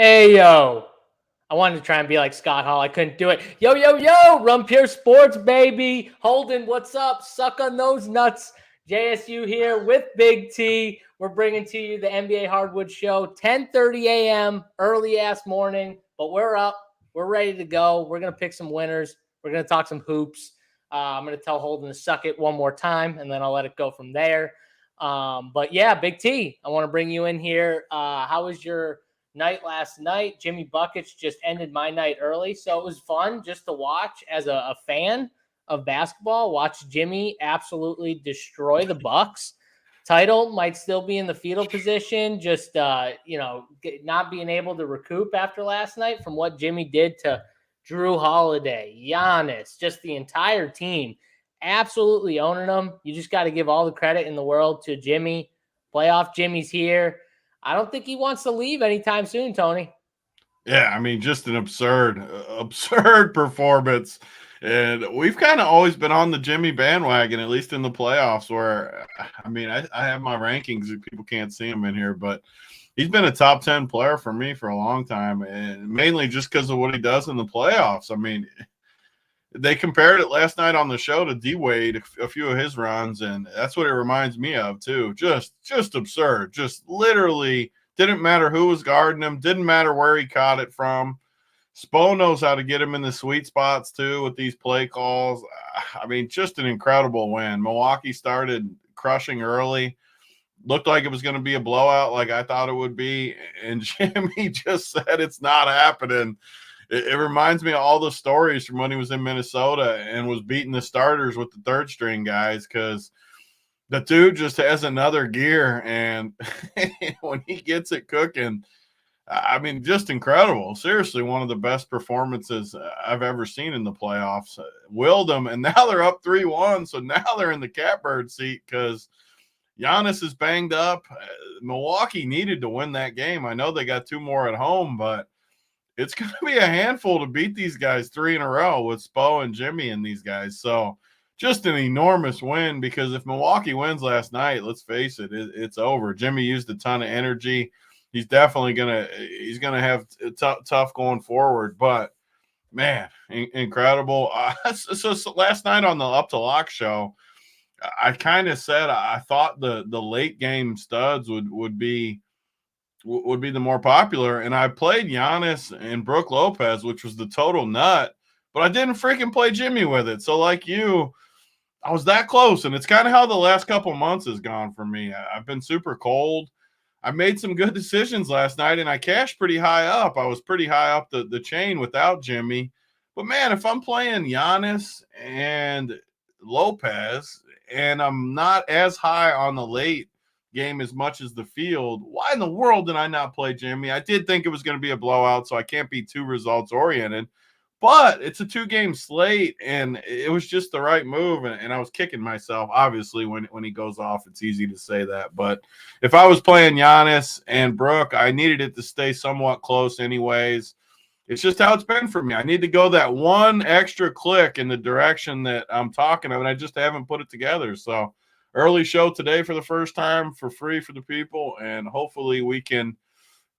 Hey, yo. I wanted to try and be like Scott Hall. I couldn't do it. Yo, yo, yo. Run Pure Sports, baby. Holden, what's up? Suck on those nuts. JSU here with Big T. We're bringing to you the NBA Hardwood Show, 10:30 a.m., early-ass morning. But we're up. We're ready to go. We're going to pick some winners. We're going to talk some hoops. I'm going to tell Holden to suck it one more time, and then I'll let it go from there. But, yeah, Big T, I want to bring you in here. How was your night last night? Jimmy Buckets just ended my night early, so it was fun just to watch as a fan of basketball. Watch Jimmy absolutely destroy the Bucks. Title might still be in the fetal position, just not being able to recoup after last night from what Jimmy did to Drew Holiday, Giannis, just the entire team, absolutely owning them. You just got to give all the credit in the world to Jimmy. Playoff Jimmy's here. I don't think he wants to leave anytime soon, Tony. Yeah, I mean, just an absurd performance. And we've kind of always been on the Jimmy bandwagon, at least in the playoffs, where, I mean, I have my rankings. People can't see them in here, but he's been a top 10 player for me for a long time, and mainly just because of what he does in the playoffs. I mean, they compared it last night on the show to D-Wade, a few of his runs, and that's what it reminds me of, too. Just absurd. Just literally didn't matter who was guarding him, didn't matter where he caught it from. Spo knows how to get him in the sweet spots, too, with these play calls. I mean, just an incredible win. Milwaukee started crushing early. Looked like it was going to be a blowout like I thought it would be, and Jimmy just said it's not happening. It reminds me of all the stories from when he was in Minnesota and was beating the starters with the third-string guys, because the dude just has another gear, and when he gets it cooking, I mean, just incredible. Seriously, one of the best performances I've ever seen in the playoffs. Willed them, and now they're up 3-1, so now they're in the catbird seat because Giannis is banged up. Milwaukee needed to win that game. I know they got two more at home, but it's going to be a handful to beat these guys 3 in a row with Spo and Jimmy and these guys. So just an enormous win, because if Milwaukee wins last night, let's face it, it's over. Jimmy used a ton of energy. He's definitely going to have tough going forward, but man, incredible. So last night on the Up to Lock show, I kind of said I thought the late game studs would be the more popular, and I played Giannis and Brook Lopez, which was the total nut, but I didn't freaking play Jimmy with it. So like you, I was that close, and it's kind of how the last couple months has gone for me. I've been super cold. I made some good decisions last night, and I cashed pretty high up. I was pretty high up the chain without Jimmy. But, man, if I'm playing Giannis and Lopez and I'm not as high on the late game as much as the field, why in the world did I not play Jimmy? I did think it was going to be a blowout, so I can't be too results-oriented. But it's a 2-game slate, and it was just the right move, and I was kicking myself. Obviously, when he goes off, it's easy to say that. But if I was playing Giannis and Brook, I needed it to stay somewhat close anyways. It's just how it's been for me. I need to go that one extra click in the direction that I'm talking of, and I just haven't put it together. So early show today for the first time for free for the people, and hopefully we can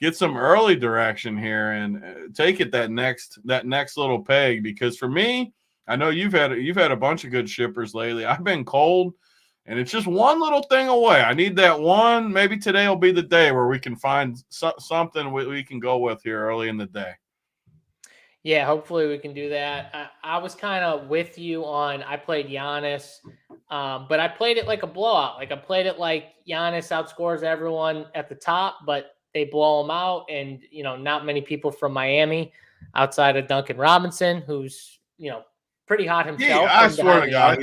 get some early direction here and take it that next little peg, because for me, I know you've had a bunch of good shippers lately. I've been cold, and it's just one little thing away. I need that one. Maybe today will be the day where we can find something we can go with here early in the day. Yeah, hopefully we can do that. I was kind of with you on, I played Giannis, but I played it like a blowout. Like I played it like Giannis outscores everyone at the top, but they blow him out. And, not many people from Miami outside of Duncan Robinson, who's, pretty hot himself. Yeah, I swear to God,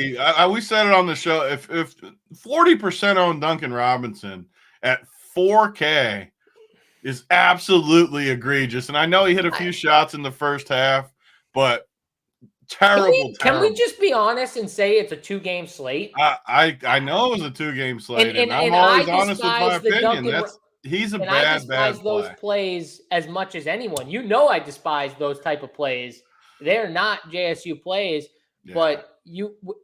we said it on the show. If 40% own Duncan Robinson at 4K is absolutely egregious. And I know he hit a few shots in the first half, but terrible. Can we just be honest and say it's a 2-game slate? I know it was a 2-game slate, and I'm always honest with my opinion. He's a bad I despise those plays as much as anyone. I despise those type of plays. They're not JSU plays, but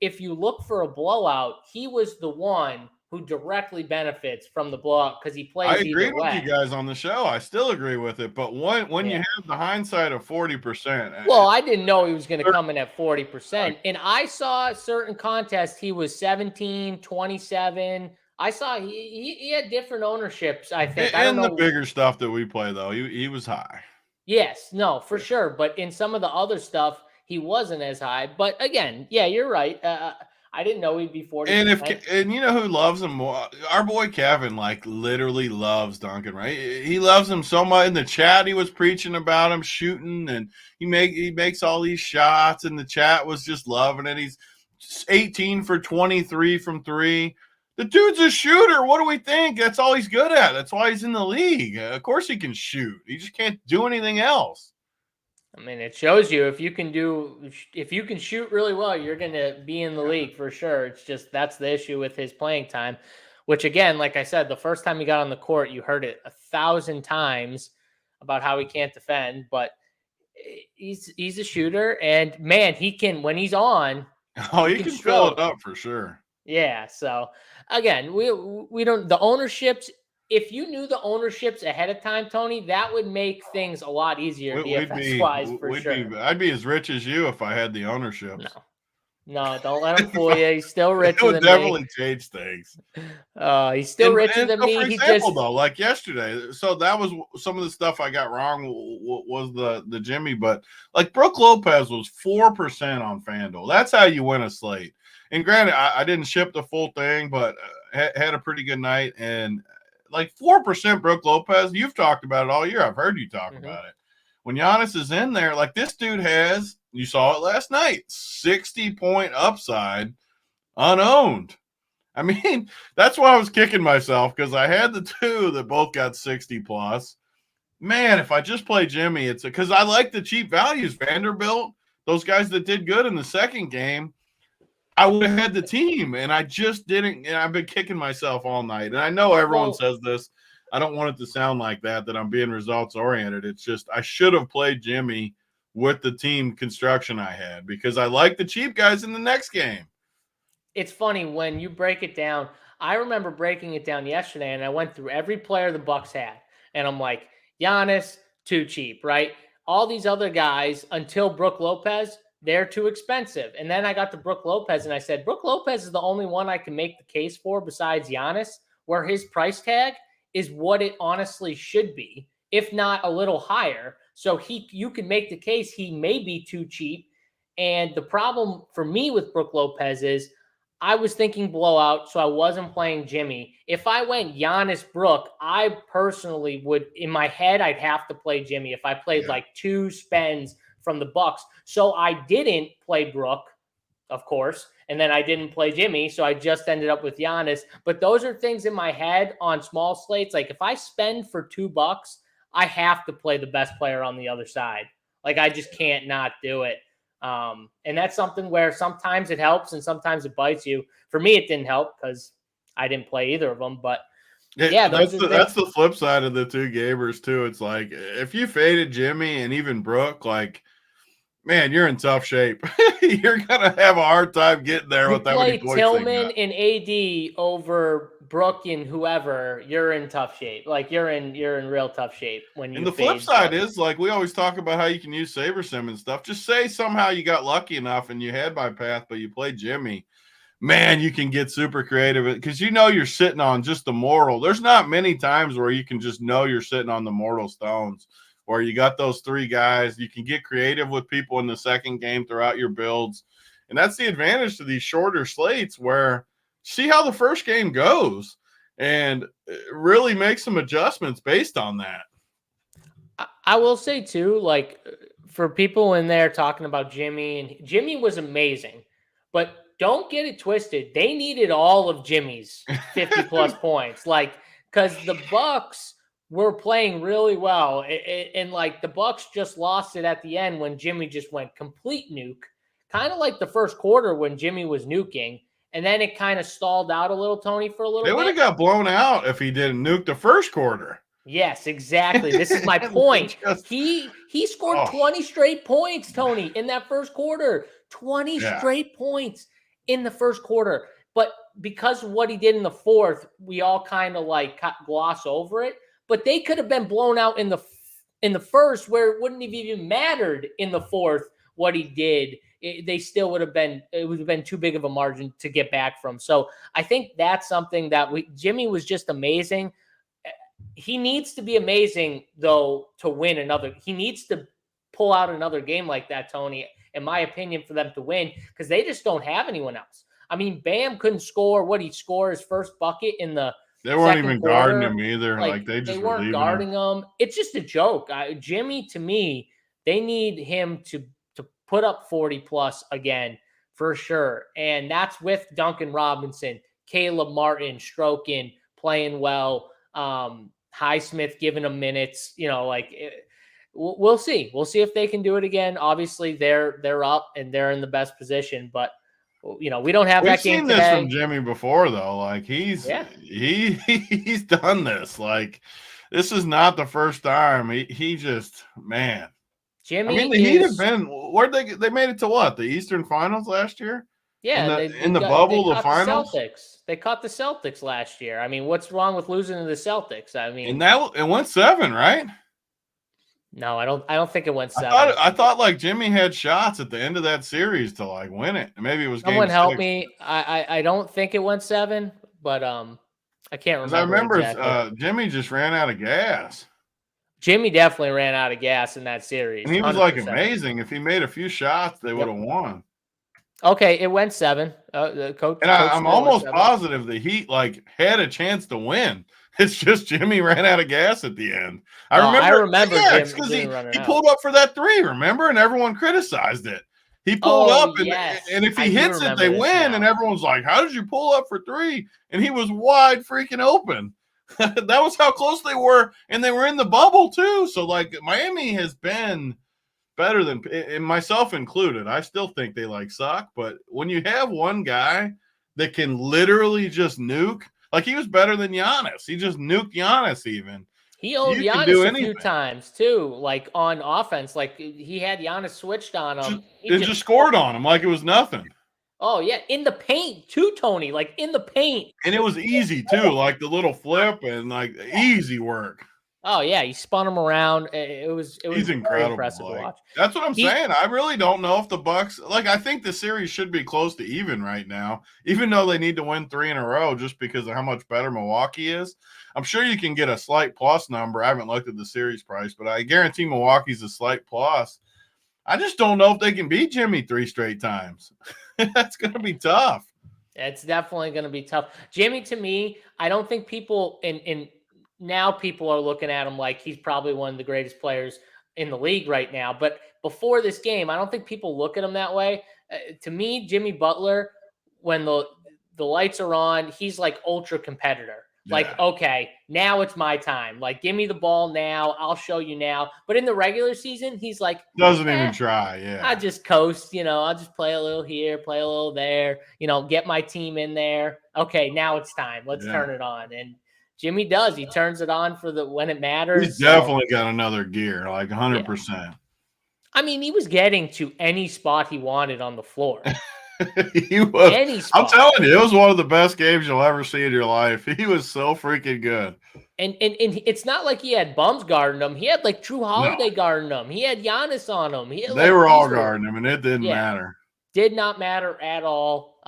if you look for a blowout, he was the one who directly benefits from the blowout because he plays I agreed either with way. you guys on the show. I still agree with it. But when you have the hindsight of 40%. Well, I didn't know he was going to come in at 40%. And I saw certain contests, he was 17, 27. I saw he had different ownerships, I think. I don't know. The bigger stuff that we play, though, he was high. Yes, no, for sure. But in some of the other stuff, he wasn't as high. But again, yeah, you're right. I didn't know he'd be 40%. And you know who loves him more? Our boy Kevin, like, literally loves Duncan, right? He loves him so much. In the chat, he was preaching about him shooting, and he makes all these shots, and the chat was just loving it. He's 18 for 23 from three. The dude's a shooter. What do we think? That's all he's good at. That's why he's in the league. Of course he can shoot. He just can't do anything else. I mean, it shows you if you can shoot really well, you're going to be in the league for sure. It's just that's the issue with his playing time, which again, like I said, the first time he got on the court, you heard it 1,000 times about how he can't defend, but he's a shooter, and man, he can when he's on. Oh, he can fill it up for sure. Yeah. So again, we don't the ownerships. If you knew the ownerships ahead of time, Tony, that would make things a lot easier DFS-wise for sure. I'd be as rich as you if I had the ownerships. No, don't let him fool you. He's still richer than me. It would definitely change things. He's still richer than me. For example, though, like yesterday, so that was some of the stuff I got wrong was the Jimmy, but like Brook Lopez was 4% on FanDuel. That's how you win a slate. And granted, I didn't ship the full thing, but had a pretty good night. And like 4% Brook Lopez, you've talked about it all year. I've heard you talk about it. When Giannis is in there, like this dude has, you saw it last night, 60-point upside unowned. I mean, that's why I was kicking myself because I had the two that both got 60 plus. Man, if I just play Jimmy, it's because I like the cheap values. Vanderbilt, those guys that did good in the second game, I would have had the team, and I just didn't. And I've been kicking myself all night. And I know everyone says this. I don't want it to sound like that I'm being results oriented. It's just I should have played Jimmy with the team construction I had because I like the cheap guys in the next game. It's funny when you break it down. I remember breaking it down yesterday, and I went through every player the Bucks had, and I'm like, Giannis, too cheap, right? All these other guys until Brook Lopez, they're too expensive. And then I got to Brook Lopez, and I said, Brook Lopez is the only one I can make the case for besides Giannis, where his price tag is what it honestly should be, if not a little higher. So you can make the case he may be too cheap. And the problem for me with Brook Lopez is I was thinking blowout, so I wasn't playing Jimmy. If I went Giannis Brook, I personally would, in my head, I'd have to play Jimmy if I played like two spends from the Bucks. So I didn't play Brook, of course, and then I didn't play Jimmy, so I just ended up with Giannis. But those are things in my head on small slates. Like if I spend for $2, I have to play the best player on the other side. Like I just can't not do it. And that's something where sometimes it helps and sometimes it bites you. For me, it didn't help because I didn't play either of them. But yeah, that's the flip side of the two gamers too. It's like if you faded Jimmy and even Brook, like, man, you're in tough shape. You're gonna have a hard time getting there with that many points. Tillman and AD over Brook and whoever, you're in tough shape. Like you're in real tough shape when you. And the flip side is like we always talk about how you can use SaberSim and stuff. Just say somehow you got lucky enough and you had my path, but you played Jimmy. Man, you can get super creative because you're sitting on just the mortal. There's not many times where you can just know you're sitting on the mortal stones. Where you got those three guys, you can get creative with people in the second game throughout your builds. And that's the advantage to these shorter slates where see how the first game goes and really make some adjustments based on that. I will say too, like for people in there talking about Jimmy, and Jimmy was amazing, but don't get it twisted. They needed all of Jimmy's 50 plus points. Like, because the Bucks were playing really well. And like the Bucks just lost it at the end when Jimmy just went complete nuke, kind of like the first quarter when Jimmy was nuking. And then it kind of stalled out a little, Tony, for a little bit. They would have got blown out if he didn't nuke the first quarter. Yes, exactly. This is my point. He scored 20 straight points, Tony, in that first quarter. 20 straight points in the first quarter. But because of what he did in the fourth, we all kind of like gloss over it. But they could have been blown out in the first, where it wouldn't have even mattered in the fourth what he did. They still would have been, it would have been too big of a margin to get back from. So I think that's something that Jimmy was just amazing. He needs to be amazing, though, to win another. He needs to pull out another game like that, Tony, in my opinion, for them to win, because they just don't have anyone else. I mean, Bam couldn't score what he scored his first bucket in the They weren't even quarter. guarding him either. Like they weren't guarding him. It's just a joke. Jimmy, to me, they need him to put up 40 plus again for sure. And that's with Duncan Robinson, Caleb Martin stroking, playing well, Highsmith giving them minutes. We'll see. We'll see if they can do it again. Obviously, they're up and they're in the best position, but we don't have that game today. We've seen this from Jimmy before, though. Like he's done this. Like this is not the first time. He just, man. Jimmy, I mean, the Heat have been where they made it to what, the Eastern Finals last year? Yeah, in the bubble, the finals. They caught the Celtics last year. I mean, what's wrong with losing to the Celtics? I mean, and it went 7, right? No, I don't think it went 7. I thought like Jimmy had shots at the end of that series to like win it. Maybe it was someone game help 6. me. I don't think it went 7, but I can't remember. I remember exactly. Jimmy just ran out of gas. Jimmy definitely ran out of gas in that series. And he was 100%. Like amazing. If he made a few shots, they would have won. Okay, it went 7. Coach. And I'm almost positive the Heat like had a chance to win. It's just Jimmy ran out of gas at the end. I remember because he pulled up for that 3, remember? And everyone criticized it. He pulled up, and if he hits it, they win. And everyone's like, how did you pull up for 3? And he was wide freaking open. That was how close they were. And they were in the bubble, too. So, like, Miami has been better than, and myself included. I still think they, like, suck. But when you have one guy that can literally just nuke, like, he was better than Giannis. He just nuked Giannis even. He owned Giannis a few times, too, like, on offense. Like, he had Giannis switched on him. He just scored on him like it was nothing. Oh, yeah, in the paint, too, Tony. Like, in the paint. And it was easy, too, like the little flip and, like, easy work. Oh, yeah, he spun him around. He's incredible. Impressive to watch. That's what I'm saying. I really don't know if the Bucks, like, I think the series should be close to even right now, even though they need to win 3 in a row just because of how much better Milwaukee is. I'm sure you can get a slight plus number. I haven't looked at the series price, but I guarantee Milwaukee's a slight plus. I just don't know if they can beat Jimmy 3 straight times. That's going to be tough. It's definitely going to be tough. Jimmy, to me, I don't think people in now people are looking at him like he's probably one of the greatest players in the league right now. But before this game, I don't think people look at him that way. To me, Jimmy Butler, when the lights are on, he's like ultra competitor. Yeah. Like, okay, now it's my time. Like, give me the ball now. I'll show you now. But in the regular season, he's like, doesn't even try. Yeah, I just coast. I'll just play a little here, play a little there. Get my team in there. Okay, now it's time. Let's turn it on. And Jimmy does. He turns it on for when it matters. He's definitely got another gear, like 100%. Yeah. I mean, he was getting to any spot he wanted on the floor. He was. I'm telling you, it was one of the best games you'll ever see in your life. He was so freaking good. And it's not like he had bums guarding him. He had like Drew Holiday guarding him. He had Giannis on him. They were all guarding him, and it didn't matter. Did not matter at all.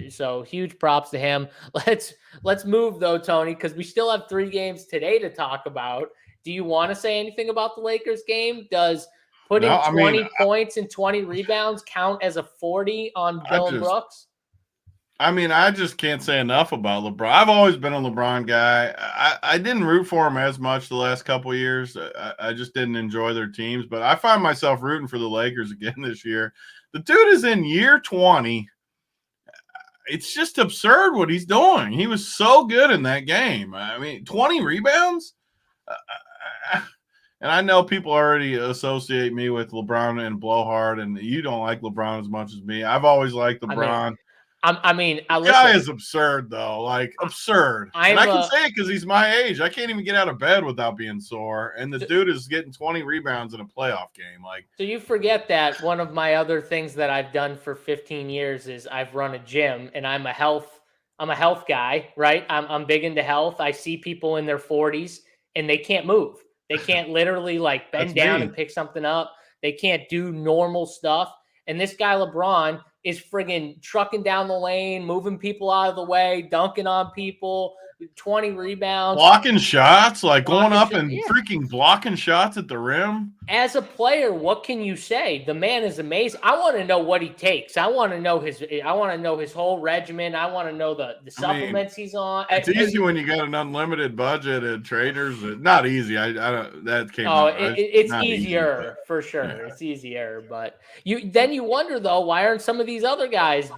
So huge props to him. Let's move though, Tony, because we still have 3 games today to talk about. Do you want to say anything about the Lakers game? Does putting 20 points and 20 rebounds count as a 40 on Dillon Brooks? I mean, I just can't say enough about LeBron. I've always been a LeBron guy. I didn't root for him as much the last couple of years. I just didn't enjoy their teams. But I find myself rooting for the Lakers again this year. The dude is in year 20. It's just absurd what he's doing. He was so good in that game. I mean, 20 rebounds? And I know people already associate me with LeBron and blowhard, and you don't like LeBron as much as me. I've always liked LeBron. The guy is absurd, though. Like, absurd. I can say it because he's my age. I can't even get out of bed without being sore. And the dude is getting 20 rebounds in a playoff game. Like, so you forget that one of my other things that I've done for 15 years is I've run a gym, and I'm a health I'm a health guy, right? I'm big into health. I see people in their 40s and they can't move. They can't literally like That's bend down me. and pick something up. They can't do normal stuff. And this guy LeBron is friggin' trucking down the lane, moving people out of the way, dunking on people, 20 rebounds. Blocking shots, like going Blocking up shot- and yeah. freaking blocking shots at the rim. As a player, what can you say? The man is amazing. I want to know what he takes. I want to know his whole regimen. I want to know the supplements he's on. It's easy when you got an unlimited budget and traders. Not easy. I don't. That came. It's easier for sure. Yeah. It's easier, but you wonder though, why aren't some of these other guys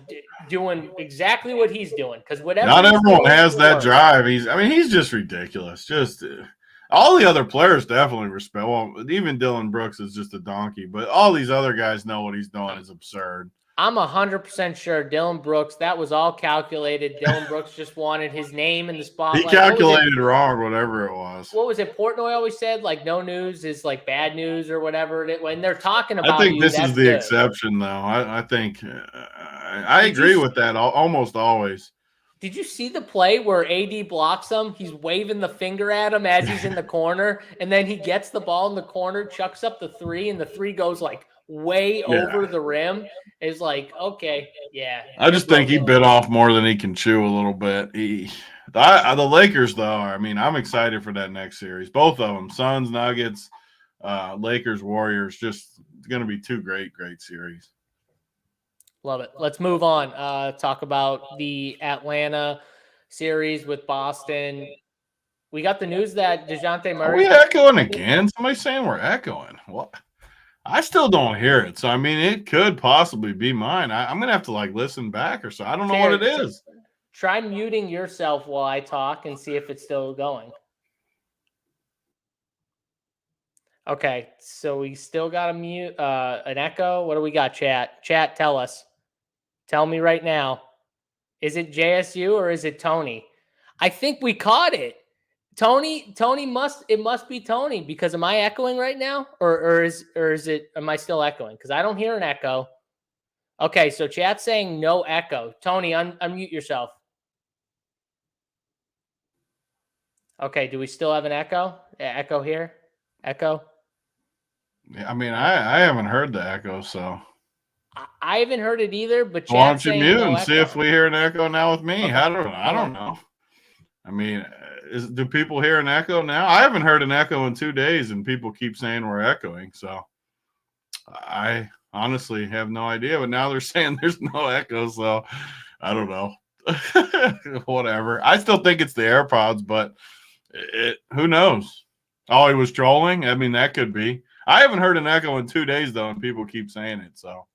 doing exactly what he's doing? Because whatever. Not everyone has that drive. He's just ridiculous. Just. All the other players definitely respect. Well, even Dylan Brooks is just a donkey, but all these other guys know what he's doing is absurd. I'm 100% sure Dylan Brooks, that was all calculated. Dylan Brooks just wanted his name in the spotlight. He calculated wrong, whatever it was. What was it? Portnoy always said, like, no news is like bad news or whatever. When they're talking about I think this is the exception, though. I think I agree with that almost always. Did you see the play where AD blocks him? He's waving the finger at him as he's in the corner, and then he gets the ball in the corner, chucks up the three, and the three goes like way over the rim. It's like, okay, yeah. I just think he bit off more than he can chew a little bit. The Lakers, though, I'm excited for that next series. Both of them, Suns, Nuggets, Lakers, Warriors, just going to be two great series. Love it. Let's move on. Talk about the Atlanta series with Boston. We got the news that DeJounte Murray. Are we echoing again? Somebody's saying we're echoing. What? I still don't hear it. So, it could possibly be mine. I'm going to have to listen back or so. I don't know what it is. Try muting yourself while I talk and see if it's still going. Okay. So we still got a mute, an echo. What do we got, chat? Chat, tell us. Tell me right now, is it JSU or is it Tony? I think we caught it. Tony must be Tony, because am I echoing right now? Or is it, am I still echoing? Because I don't hear an echo. Okay, so chat's saying no echo. Tony, unmute yourself. Okay, do we still have an echo? Echo here? Echo? I haven't heard the echo, so. I haven't heard it either, but why don't you mute and see if we hear an echo now with me? Okay. I don't know. Do people hear an echo now? I haven't heard an echo in 2 days, and people keep saying we're echoing. So I honestly have no idea. But now they're saying there's no echo, so I don't know. Whatever. I still think it's the AirPods, but who knows? Oh, he was trolling? that could be. I haven't heard an echo in 2 days, though, and people keep saying it, so.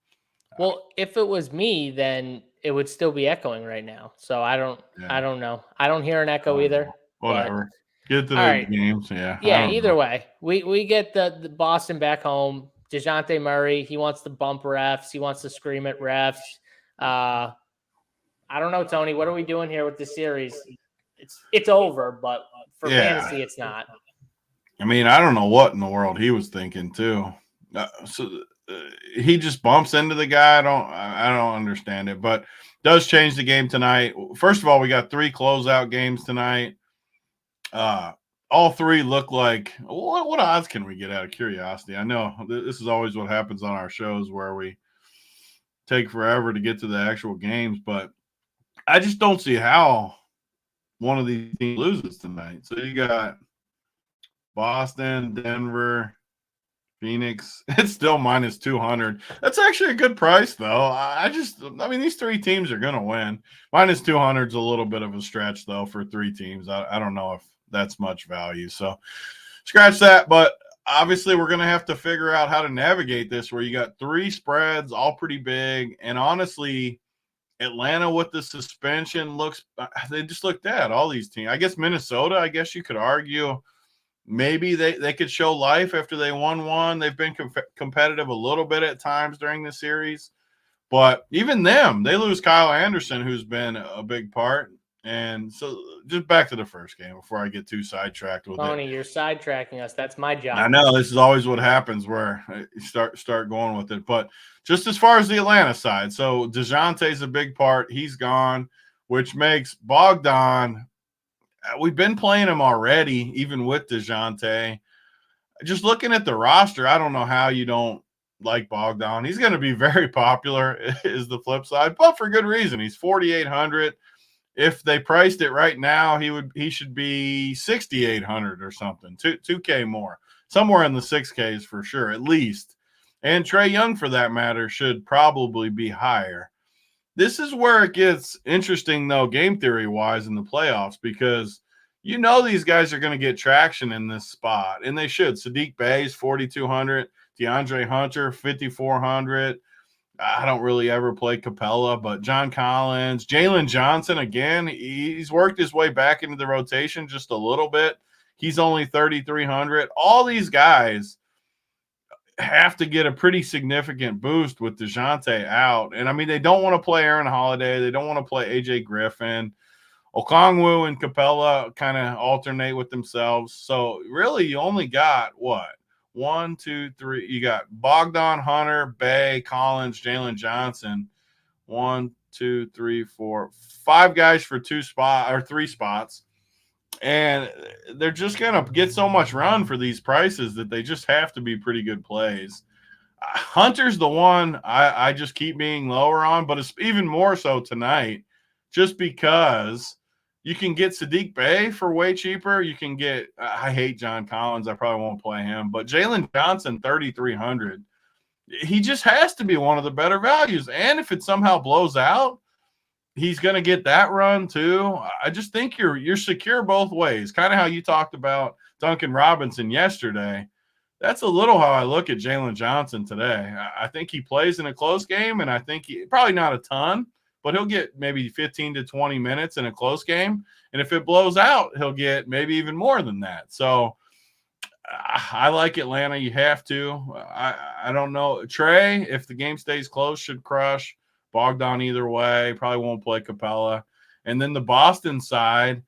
Well, if it was me, then it would still be echoing right now. So I don't know. I don't hear an echo either. Whatever. Get to the games. Yeah. Yeah. Either way, we get the Boston back home. DeJounte Murray, he wants to bump refs. He wants to scream at refs. I don't know, Tony. What are we doing here with the series? It's over, but for fantasy, it's not. I don't know what in the world he was thinking too. He just bumps into the guy. I don't understand it, but does change the game tonight. First of all, we got 3 closeout games tonight. All 3 look like what odds can we get out of curiosity? I know this is always what happens on our shows where we take forever to get to the actual games, but I just don't see how one of these teams loses tonight. So you got Boston, Denver, Phoenix. It's still minus 200. That's actually a good price, though. These 3 teams are going to win. Minus 200 is a little bit of a stretch, though, for 3 teams. I don't know if that's much value. So scratch that. But obviously, we're going to have to figure out how to navigate this where you got 3 spreads, all pretty big. And honestly, Atlanta with the suspension they just looked at all these teams. I guess Minnesota, I guess you could argue, maybe they could show life after they won one. They've been competitive a little bit at times during the series. But even them, they lose Kyle Anderson, who's been a big part. And so just back to the first game before I get too sidetracked with Tony, you're sidetracking us. That's my job. I know this is always what happens where you start going with it. But just as far as the Atlanta side, so DeJounte's a big part. He's gone. which makes Bogdan. We've been playing him already, even with DeJounte. Just looking at the roster, I don't know how you don't like Bogdan. He's going to be very popular, is the flip side, but for good reason. He's 4,800. If they priced it right now, he should be 6,800 or something, 2K more, somewhere in the 6Ks for sure, at least. And Trae Young, for that matter, should probably be higher. This is where it gets interesting, though, game theory wise in the playoffs, because you know these guys are going to get traction in this spot, and they should. Saddiq Bey's 4,200, DeAndre Hunter 5,400. I don't really ever play Capella, but John Collins, Jalen Johnson, again, he's worked his way back into the rotation just a little bit. He's only 3,300. All these guys have to get a pretty significant boost with DeJounte out. And, I mean, they don't want to play Aaron Holiday. They don't want to play A.J. Griffin. Okongwu and Capella kind of alternate with themselves. So, really, you only got what? 1, 2, 3. You got Bogdan, Hunter, Bey, Collins, Jalen Johnson. 1, 2, 3, 4, 5 guys for 3 spots. And they're just going to get so much run for these prices that they just have to be pretty good plays. Hunter's the one I just keep being lower on, but it's even more so tonight just because you can get Saddiq Bey for way cheaper. You can get – I hate John Collins. I probably won't play him. But Jalen Johnson, 3,300. He just has to be one of the better values. And if it somehow blows out, he's going to get that run too. I just think you're secure both ways. Kind of how you talked about Duncan Robinson yesterday. That's a little how I look at Jalen Johnson today. I think he plays in a close game, and I think probably not a ton, but he'll get maybe 15 to 20 minutes in a close game. And if it blows out, he'll get maybe even more than that. So I like Atlanta. You have to. I don't know. Trae, if the game stays close, should crush. Bogdan either way. Probably won't play Capella. And then the Boston side,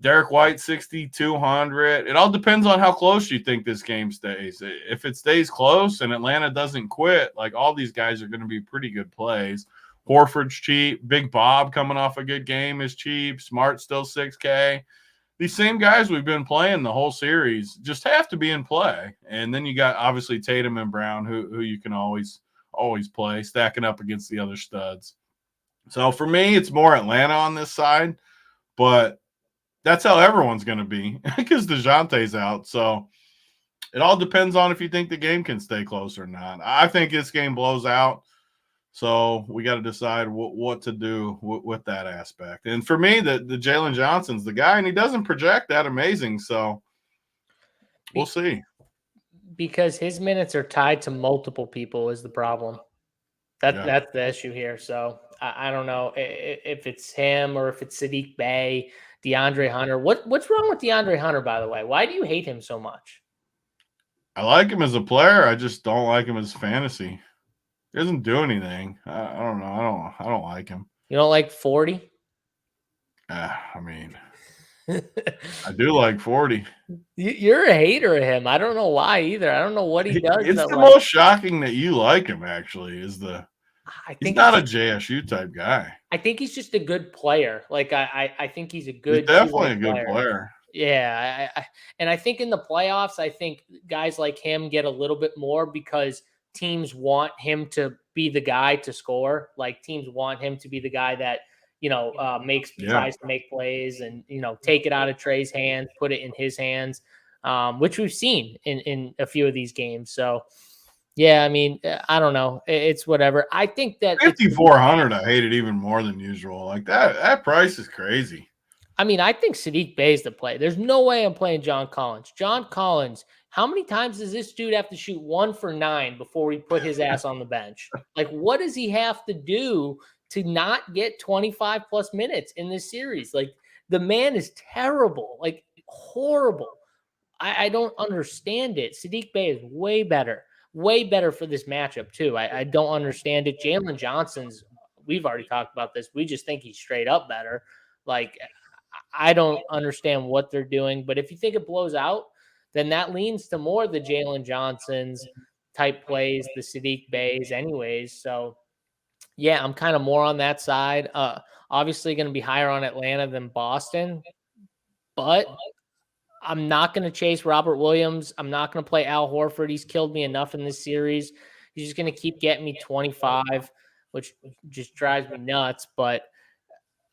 Derek White, 6,200. It all depends on how close you think this game stays. If it stays close and Atlanta doesn't quit, like all these guys are going to be pretty good plays. Horford's cheap. Big Bob coming off a good game is cheap. Smart still 6K. These same guys we've been playing the whole series just have to be in play. And then you got obviously Tatum and Brown, who you can always play, stacking up against the other studs. So for me, it's more Atlanta on this side, but that's how everyone's going to be because DeJounte's out. So it all depends on if you think the game can stay close or not. I think this game blows out. So we got to decide what to do with that aspect. And for me, the Jalen Johnson's the guy, and he doesn't project that amazing. So we'll see. Because his minutes are tied to multiple people is the problem. That's the issue here. So I don't know if it's him or if it's Saddiq Bey, DeAndre Hunter. What's wrong with DeAndre Hunter, by the way? Why do you hate him so much? I like him as a player. I just don't like him as fantasy. He doesn't do anything. I don't know. I don't like him. You don't like 40? I mean, I do like 40. You're a hater of him. I don't know why either. I don't know what he does. It's the most shocking that you like him, actually, he's not a JSU type guy. I think he's just a good player. Like, I think he's a good He's definitely a good player. Yeah. And I think in the playoffs, I think guys like him get a little bit more because teams want him to be the guy to score. Like, teams want him to be the guy that, tries to make plays and, take it out of Trae's hands, put it in his hands, which we've seen in a few of these games. So, yeah, I mean, I don't know. It's whatever. I think that 5,400, I hate it even more than usual. Like that price is crazy. I mean, I think Saddiq Bey is the play. There's no way I'm playing John Collins. John Collins, how many times does this dude have to shoot 1 for 9 before we put his ass on the bench? Like, what does he have to do to not get 25 plus minutes in this series? Like, the man is terrible, like horrible. I don't understand it. Saddiq Bey is way better for this matchup too. I don't understand it. Jalen Johnson's, we've already talked about this. We just think he's straight up better. Like, I don't understand what they're doing, but if you think it blows out, then that leans to more the Jalen Johnsons type plays, the Saddiq Beys anyways. So yeah, I'm kind of more on that side. Obviously going to be higher on Atlanta than Boston, but I'm not going to chase Robert Williams. I'm not going to play Al Horford. He's killed me enough in this series. He's just going to keep getting me 25, which just drives me nuts. But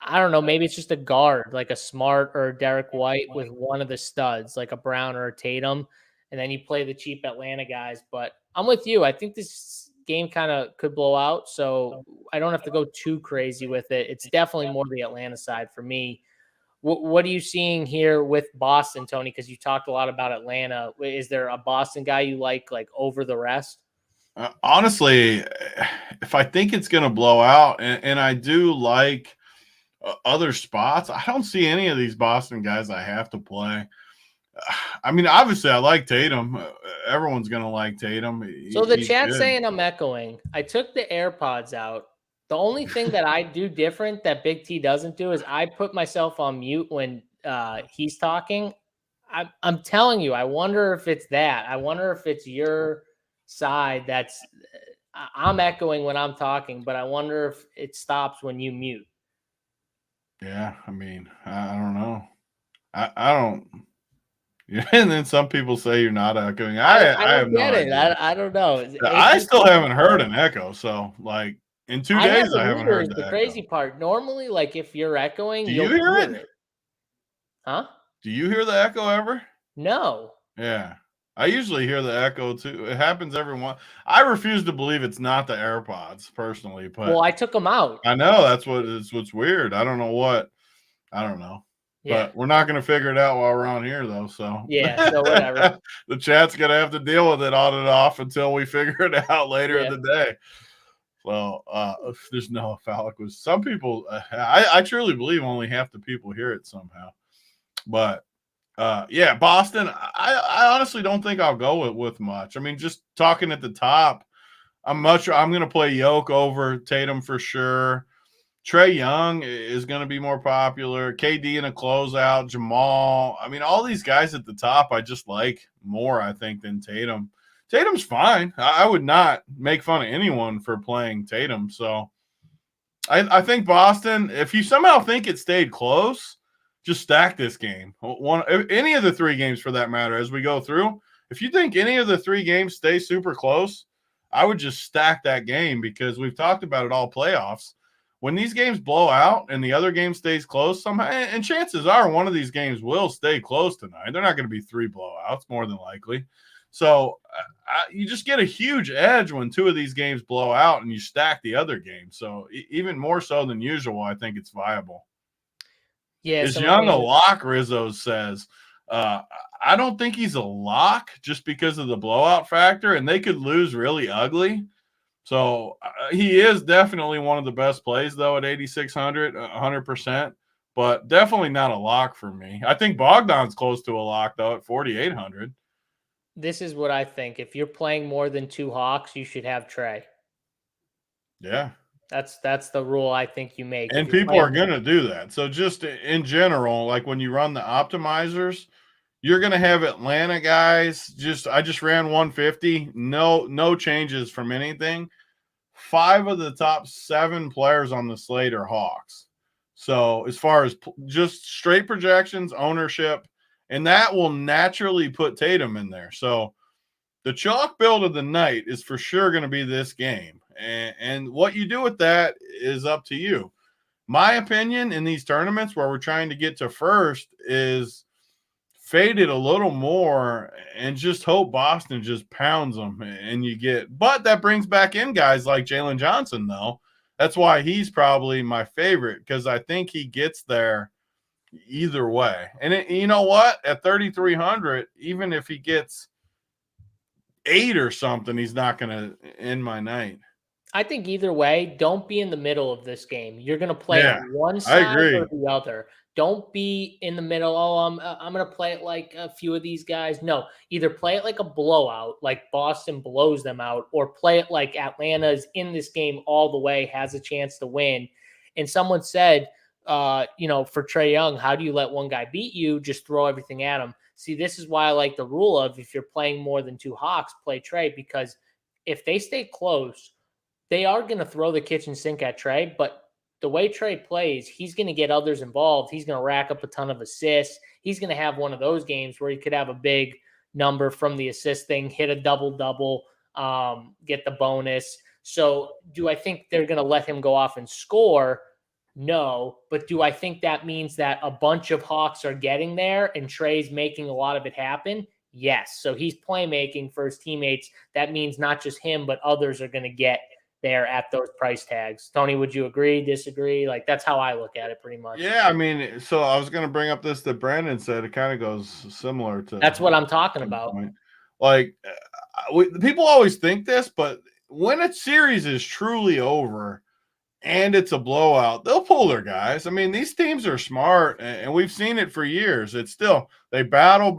I don't know. Maybe it's just a guard, like a Smart or a Derek White with one of the studs, like a Brown or a Tatum. And then you play the cheap Atlanta guys. But I'm with you. I think this game kind of could blow out. So I don't have to go too crazy with it. It's definitely more the Atlanta side for me. What are you seeing here with Boston, Tony? Because you talked a lot about Atlanta. Is there a Boston guy you like over the rest? Honestly, if I think it's going to blow out, and I do like other spots, I don't see any of these Boston guys I have to play. I mean, obviously, I like Tatum. Everyone's going to like Tatum. So the chat's saying I'm echoing. I took the AirPods out. The only thing that I do different that Big T doesn't do is I put myself on mute when he's talking. I'm telling you, I wonder if it's that. I wonder if it's your side that's I'm echoing when I'm talking, but I wonder if it stops when you mute. Yeah, I mean, I don't know. I don't. Yeah, and then some people say you're not echoing. I have no idea. I don't know. I still haven't heard an echo. So, like in 2 days, I haven't heard the crazy part. Normally, like if you're echoing, do you hear it? Huh? Do you hear the echo ever? No. Yeah, I usually hear the echo too. It happens every once. I refuse to believe it's not the AirPods personally, but well, I took them out. I know that's what's weird. I don't know what. I don't know. Yeah. But we're not going to figure it out while we're on here, though. So yeah, so whatever. The chat's going to have to deal with it on and off until we figure it out later in the day. Well, there's no Fallic was some people. I truly believe only half the people hear it somehow. But yeah, Boston. I honestly don't think I'll go with much. I mean, just talking at the top, I'm going to play Yoke over Tatum for sure. Trae Young is going to be more popular. KD in a closeout. Jamal. I mean, all these guys at the top I just like more, I think, than Tatum. Tatum's fine. I would not make fun of anyone for playing Tatum. So I think Boston, if you somehow think it stayed close, just stack this game. Any of the 3 games for that matter as we go through. If you think any of the 3 games stay super close, I would just stack that game because we've talked about it all playoffs. When these games blow out and the other game stays close somehow, and chances are one of these games will stay close tonight. They're not going to be 3 blowouts, more than likely. So you just get a huge edge when 2 of these games blow out and you stack the other game. So even more so than usual, I think it's viable. Yeah, is Young a lock? Rizzo says. I don't think he's a lock just because of the blowout factor, and they could lose really ugly. So he is definitely one of the best plays, though, at 8,600, 100%, but definitely not a lock for me. I think Bogdan's close to a lock, though, at 4,800. This is what I think. If you're playing more than 2 Hawks, you should have Trae. Yeah. That's the rule I think you make. And people are going to do that. So just in general, like when you run the optimizers, you're going to have Atlanta guys. I just ran 150. No changes from anything. 5 of the top 7 players on the slate are Hawks. So as far as just straight projections, ownership, and that will naturally put Tatum in there. So the chalk build of the night is for sure going to be this game. And what you do with that is up to you. My opinion in these tournaments where we're trying to get to first is fade it a little more and just hope Boston just pounds them and you get – but that brings back in guys like Jalen Johnson, though. That's why he's probably my favorite because I think he gets there either way. And you know what? At 3,300, even if he gets 8 or something, he's not going to end my night. I think either way, don't be in the middle of this game. You're going to play one side or the other. Don't be in the middle. Oh, I'm going to play it like a few of these guys. No, either play it like a blowout, like Boston blows them out, or play it like Atlanta is in this game all the way, has a chance to win. And someone said, for Trae Young, how do you let one guy beat you? Just throw everything at him. See, this is why I like the rule of if you're playing more than 2 Hawks, play Trae, because if they stay close, they are going to throw the kitchen sink at Trae, but the way Trey plays, he's going to get others involved. He's going to rack up a ton of assists. He's going to have one of those games where he could have a big number from the assist thing, hit a double-double, get the bonus. So do I think they're going to let him go off and score? No. But do I think that means that a bunch of Hawks are getting there and Trey's making a lot of it happen? Yes. So he's playmaking for his teammates. That means not just him, but others are going to get there at those price tags. Tony, would you agree, disagree? Like, that's how I look at it pretty much. Yeah, I mean, so I was going to bring up this that Brandon said. It kind of goes similar to. That's what I'm talking about. Like, people always think this, but when a series is truly over and it's a blowout, they'll pull their guys. I mean, these teams are smart, and we've seen it for years. It's still, they battle.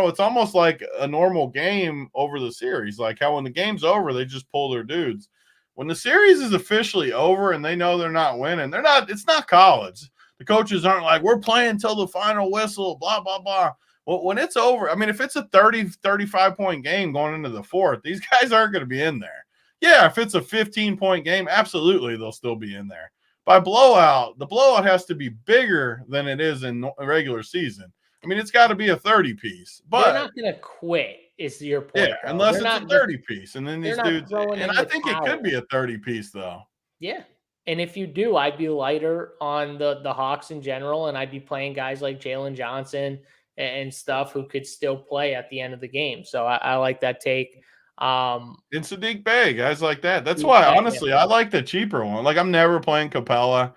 It's almost like a normal game over the series. Like how when the game's over, they just pull their dudes. When the series is officially over and they know they're not winning, it's not college. The coaches aren't like, we're playing till the final whistle, blah, blah, blah. Well, when it's over, I mean, if it's a 30, 35-point game going into the fourth, these guys aren't going to be in there. Yeah, if it's a 15-point game, absolutely, they'll still be in there. By blowout, the blowout has to be bigger than it is in regular season. I mean, it's got to be a 30-piece. But they're not going to quit, is your point. Yeah, unless it's a 30-piece. And then these dudes – and I think it could be a 30-piece, though. Yeah. And if you do, I'd be lighter on the Hawks in general, and I'd be playing guys like Jalen Johnson and stuff who could still play at the end of the game. So I like that take. And Saddiq Bey, guys like that. That's why, honestly, I like the cheaper one. Like, I'm never playing Capella,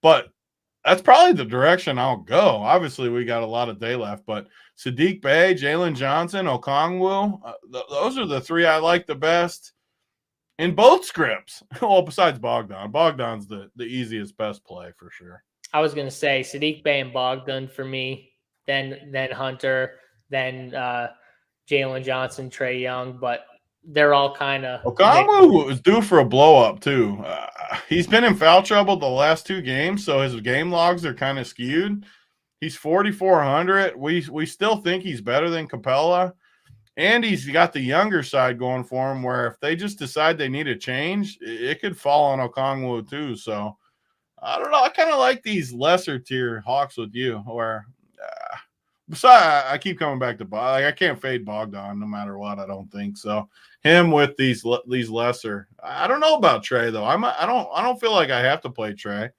but that's probably the direction I'll go. Obviously, we got a lot of day left, but Saddiq Bey, Jalen Johnson, Okongwu, those are the three I like the best in both scripts. Well, besides Bogdan. Bogdan's the easiest, best play for sure. I was going to say Saddiq Bey and Bogdan for me, then Hunter, then Jalen Johnson, Trae Young, but they're all kind of. Okongwu was due for a blow up too. He's been in foul trouble the last two games, so his game logs are kind of skewed. He's 4,400. We still think he's better than Capella, and he's got the younger side going for him. Where if they just decide they need a change, it could fall on Okongwu too. So I don't know. I kind of like these lesser tier Hawks with you, where. Besides, I keep coming back to Bogdan. Like, I can't fade Bogdan no matter what. I don't think so. Him with these lesser. I don't know about Trey though. I don't feel like I have to play Trey.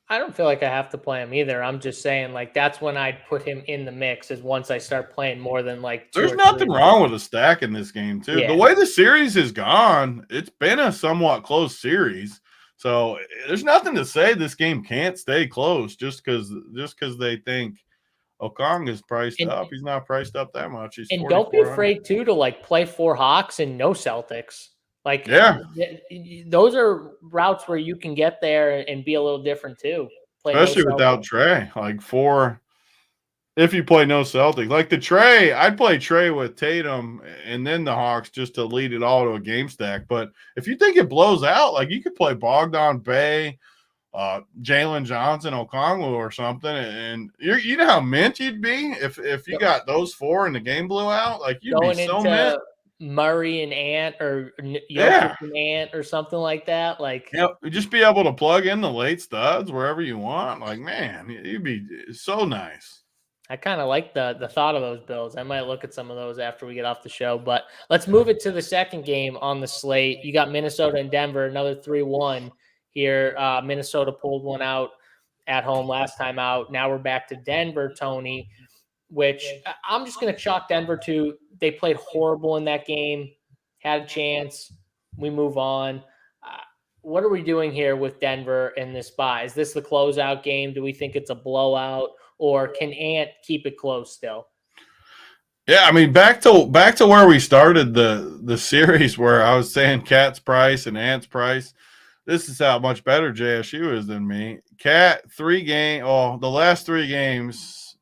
I don't feel like I have to play him either. I'm just saying, like, that's when I'd put him in the mix, is once I start playing more than like. There's nothing wrong with a stack in this game too. Yeah. The way the series has gone, it's been a somewhat close series. So there's nothing to say this game can't stay close just because they think. Okong is priced up. He's not priced up that much. He's and don't be afraid too to like play 4 Hawks and no Celtics. Like, yeah, those are routes where you can get there and be a little different too. Especially without Trey. Like 4, if you play no Celtics, like the Trey, I'd play Trey with Tatum and then the Hawks just to lead it all to a game stack. But if you think it blows out, like you could play Bogdan, Bey, Jalen Johnson, Okongwu or something, and you know how mint you'd be if you got those 4 and the game blew out. Like you'd going be so into mint. Murray and Ant or Jokic and Ant or something like that. Like, yep, you just be able to plug in the late studs wherever you want. Like, man, you'd be so nice. I kind of like the thought of those builds. I might look at some of those after we get off the show. But let's move it to the second game on the slate. You got Minnesota and Denver, another 3-1. Here, Minnesota pulled one out at home last time out. Now we're back to Denver, Tony, which I'm just going to chalk Denver to. They played horrible in that game, had a chance. We move on. What are we doing here with Denver in this bye? Is this the closeout game? Do we think it's a blowout, or can Ant keep it close still? Yeah, I mean, back to where we started the series, where I was saying Cat's price and Ant's price. This is how much better JSU is than me. Cat, the last 3 games,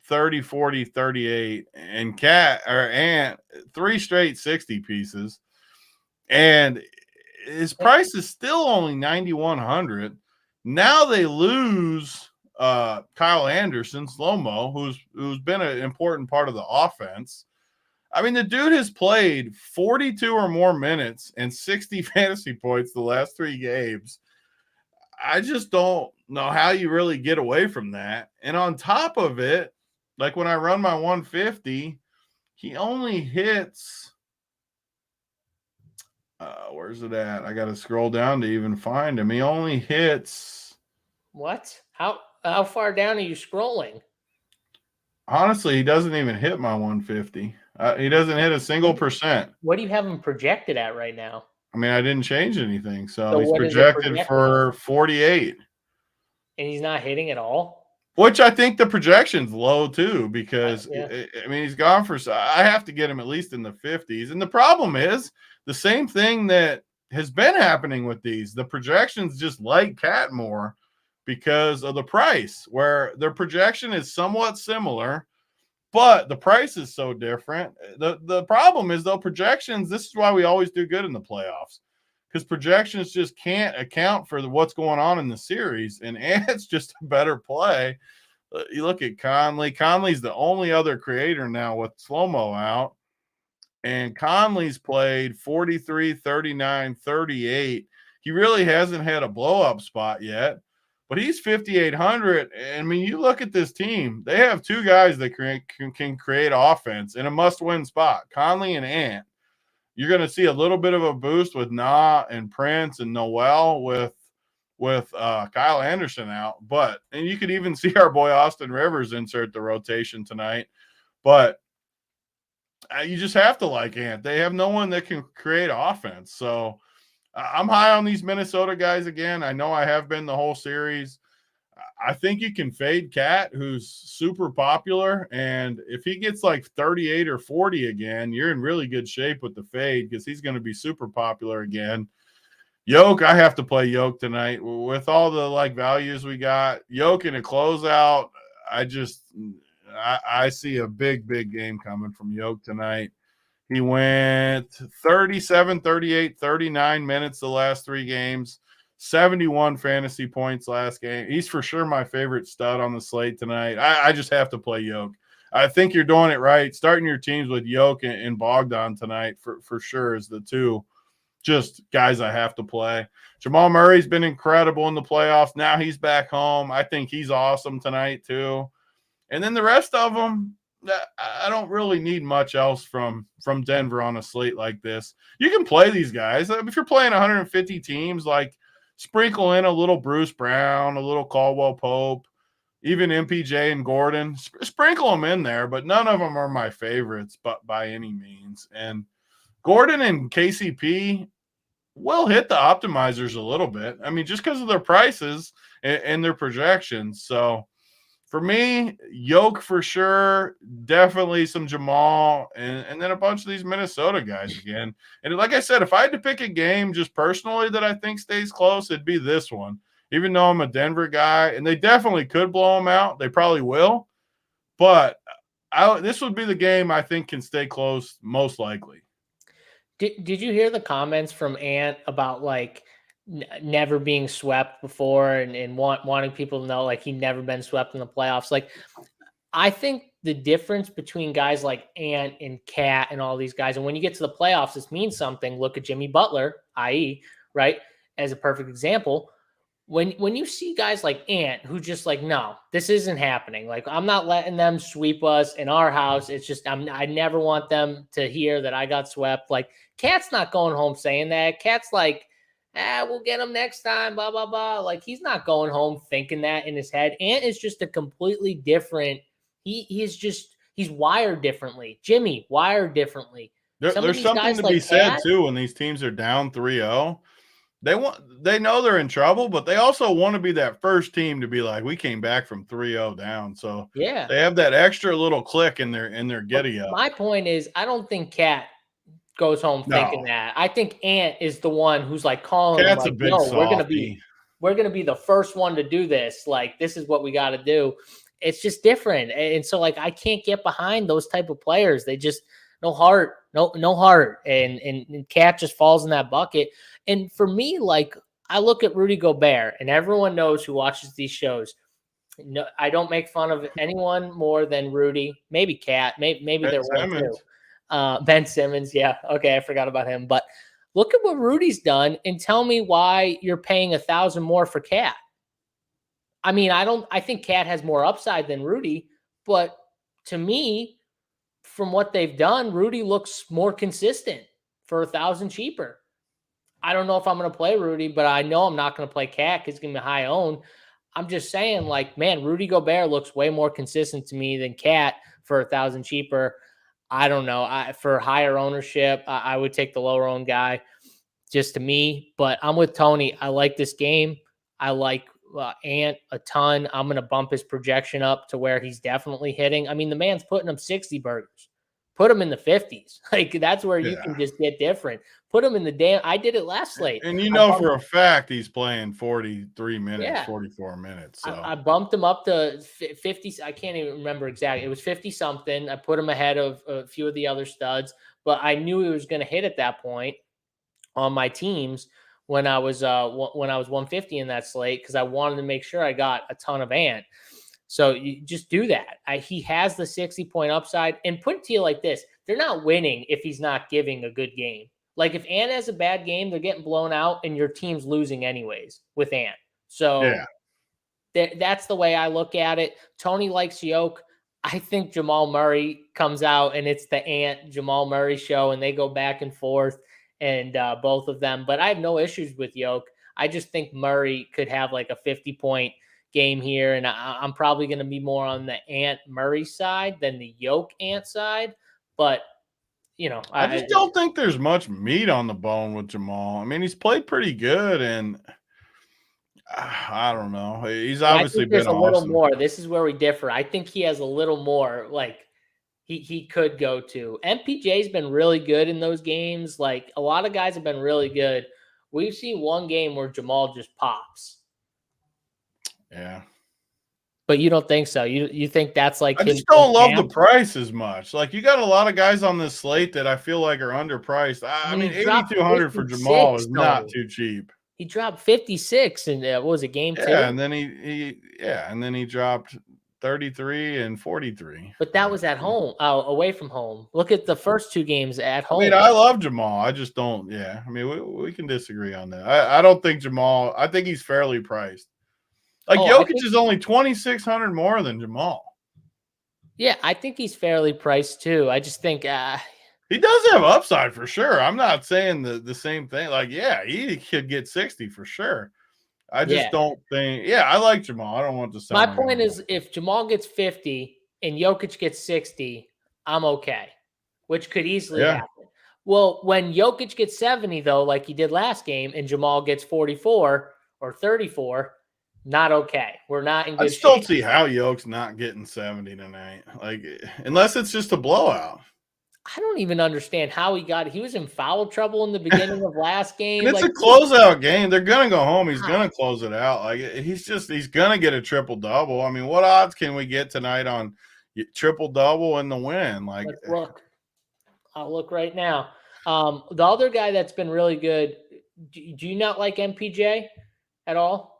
30, 40, 38, and Ant, 3 straight 60 pieces. And his price is still only 9,100. Now they lose Kyle Anderson, slow-mo, who's been an important part of the offense. I mean, the dude has played 42 or more minutes and 60 fantasy points the last 3 games. I just don't know how you really get away from that. And on top of it, like when I run my 150, he only hits where's it at? I got to scroll down to even find him. He only hits. What? How far down are you scrolling? Honestly, he doesn't even hit my 150. He doesn't hit a single percent. What do you have him projected at right now? I mean, I didn't change anything. So he's what is it projected for 48. And he's not hitting at all? Which I think the projection's low too, because Yeah. I mean, he's gone for. I have to get him at least in the 50s. And the problem is the same thing that has been happening with these. The projections just like Cat more because of the price, where their projection is somewhat similar, but the price is so different. The problem is, though, projections, this is why we always do good in the playoffs, because projections just can't account for what's going on in the series, and it's just a better play. You look at Conley. Conley's the only other creator now with slow-mo out, and Conley's played 43, 39, 38. He really hasn't had a blow-up spot yet, but he's 5,800. And I mean, you look at this team, they have two guys that can create offense in a must-win spot, Conley and Ant. You're going to see a little bit of a boost with Nah and Prince and Noel with Kyle Anderson out. And you could even see our boy Austin Rivers insert the rotation tonight. But you just have to like Ant. They have no one that can create offense. So I'm high on these Minnesota guys again. I know I have been the whole series. I think you can fade Cat, who's super popular. And if he gets like 38 or 40 again, you're in really good shape with the fade because he's going to be super popular again. Yoke, I have to play Yoke tonight. With all the like values we got, Yoke in a closeout, I see a big game coming from Yoke tonight. He went 37, 38, 39 minutes the last three games, 71 fantasy points last game. He's for sure my favorite stud on the slate tonight. I just have to play Yoke. I think you're doing it right. Starting your teams with Yoke and Bogdan tonight for sure is the two just guys I have to play. Jamal Murray's been incredible in the playoffs. Now he's back home. I think he's awesome tonight too. And then the rest of them, I don't really need much else from Denver on a slate like this. You can play these guys. If you're playing 150 teams, like sprinkle in a little Bruce Brown, a little Caldwell Pope, even MPJ and Gordon. Sprinkle them in there, but none of them are my favorites but by any means. And Gordon and KCP will hit the optimizers a little bit. I mean, just because of their prices and their projections. So for me, Yoke for sure, definitely some Jamal, and then a bunch of these Minnesota guys again. And like I said, if I had to pick a game just personally that I think stays close, it'd be this one. Even though I'm a Denver guy, and they definitely could blow them out. They probably will. But this would be the game I think can stay close most likely. Did you hear the comments from Ant about like never being swept before and wanting people to know like he never been swept in the playoffs? Like, I think the difference between guys like Ant and Cat and all these guys, and when you get to the playoffs, this means something. Look at Jimmy Butler, i.e., right, as a perfect example. When you see guys like Ant who just like, no, this isn't happening. Like, I'm not letting them sweep us in our house. It's just I never want them to hear that I got swept. Like, Cat's not going home saying that. Cat's like, we'll get him next time, blah, blah, blah. Like, he's not going home thinking that in his head. Ant is just a completely different. He's wired differently. Jimmy, wired differently. There's something to be said, too, when these teams are down 3-0. They know they're in trouble, but they also want to be that first team to be like, we came back from 3-0 down. So yeah, they have that extra little click in their giddy up. My point is, I don't think Cat goes home thinking that. I think Ant is the one who's like calling him like, no, we're gonna be the first one to do this. Like, this is what we got to do. It's just different. And so like, I can't get behind those type of players. They just no heart. And Cat just falls in that bucket. And for me, like, I look at Rudy Gobert, and everyone knows who watches these shows. No, I don't make fun of anyone more than Rudy. Maybe Cat. Maybe there were two. Ben Simmons. Yeah. Okay. I forgot about him. But look at what Rudy's done and tell me why you're paying 1,000 more for Cat. I mean, I think Cat has more upside than Rudy, but to me, from what they've done, Rudy looks more consistent for 1,000 cheaper. I don't know if I'm going to play Rudy, but I know I'm not going to play Cat because it's going to be high owned. I'm just saying, like, man, Rudy Gobert looks way more consistent to me than Cat for 1,000 cheaper. I don't know. For higher ownership, I would take the lower owned guy, just to me. But I'm with Tony. I like this game. I like Ant a ton. I'm going to bump his projection up to where he's definitely hitting. I mean, the man's putting him 60 burgers. Put him in the 50s. Like, that's where you can just get different. Put him in the damn. I did it last slate. And you know for a fact he's playing 43 minutes, 44 minutes. So I bumped him up to 50. I can't even remember exactly. It was 50 something. I put him ahead of a few of the other studs, but I knew he was going to hit at that point on my teams when I was 150 in that slate, because I wanted to make sure I got a ton of Ant. So you just do that. He has the 60-point upside. And put it to you like this, they're not winning if he's not giving a good game. Like, if Ant has a bad game, they're getting blown out and your team's losing anyways with Ant. So that's the way I look at it. Tony likes Yoke. I think Jamal Murray comes out and it's the Ant Jamal Murray show and they go back and forth, and both of them. But I have no issues with Yoke. I just think Murray could have like a 50-point game here, and I'm probably going to be more on the Ant Murray side than the Yoke Ant side. But you know, I just don't think there's much meat on the bone with Jamal. I mean, he's played pretty good, and I don't know. He's obviously been a little more. This is where we differ. I think he has a little more. Like, he could go to. MPJ's been really good in those games. Like, a lot of guys have been really good. We've seen one game where Jamal just pops. Yeah. But you don't think so? You think that's like, I just don't love the price as much. Like, you got a lot of guys on this slate that I feel like are underpriced. I mean, 8,200 for Jamal is not too cheap. He dropped 56 in what was it, game 2? Yeah, and then he dropped 33 and 43. But that was at home, away from home. Look at the first 2 games at home. I mean, I love Jamal. I just don't. Yeah, I mean, we can disagree on that. I don't think Jamal. I think he's fairly priced. Like, Jokic is only 2,600 more than Jamal. Yeah, I think he's fairly priced too. I just think he does have upside for sure. I'm not saying the same thing. Like, yeah, he could get 60 for sure. I just don't think. Yeah, I like Jamal. I don't want to say. My point is, if Jamal gets 50 and Jokic gets 60, I'm okay, which could easily happen. Well, when Jokic gets 70, though, like he did last game, and Jamal gets 44 or 34. Not okay. We're not in good shape. I still see how Yoke's not getting 70 tonight. Like, unless it's just a blowout. I don't even understand how he got it. He was in foul trouble in the beginning of last game. And it's a closeout game. They're gonna go home. He's gonna close it out. Like, he's gonna get a triple double. I mean, what odds can we get tonight on triple double and the win? Like, let's look. I'll look right now. The other guy that's been really good. Do you not like MPJ at all?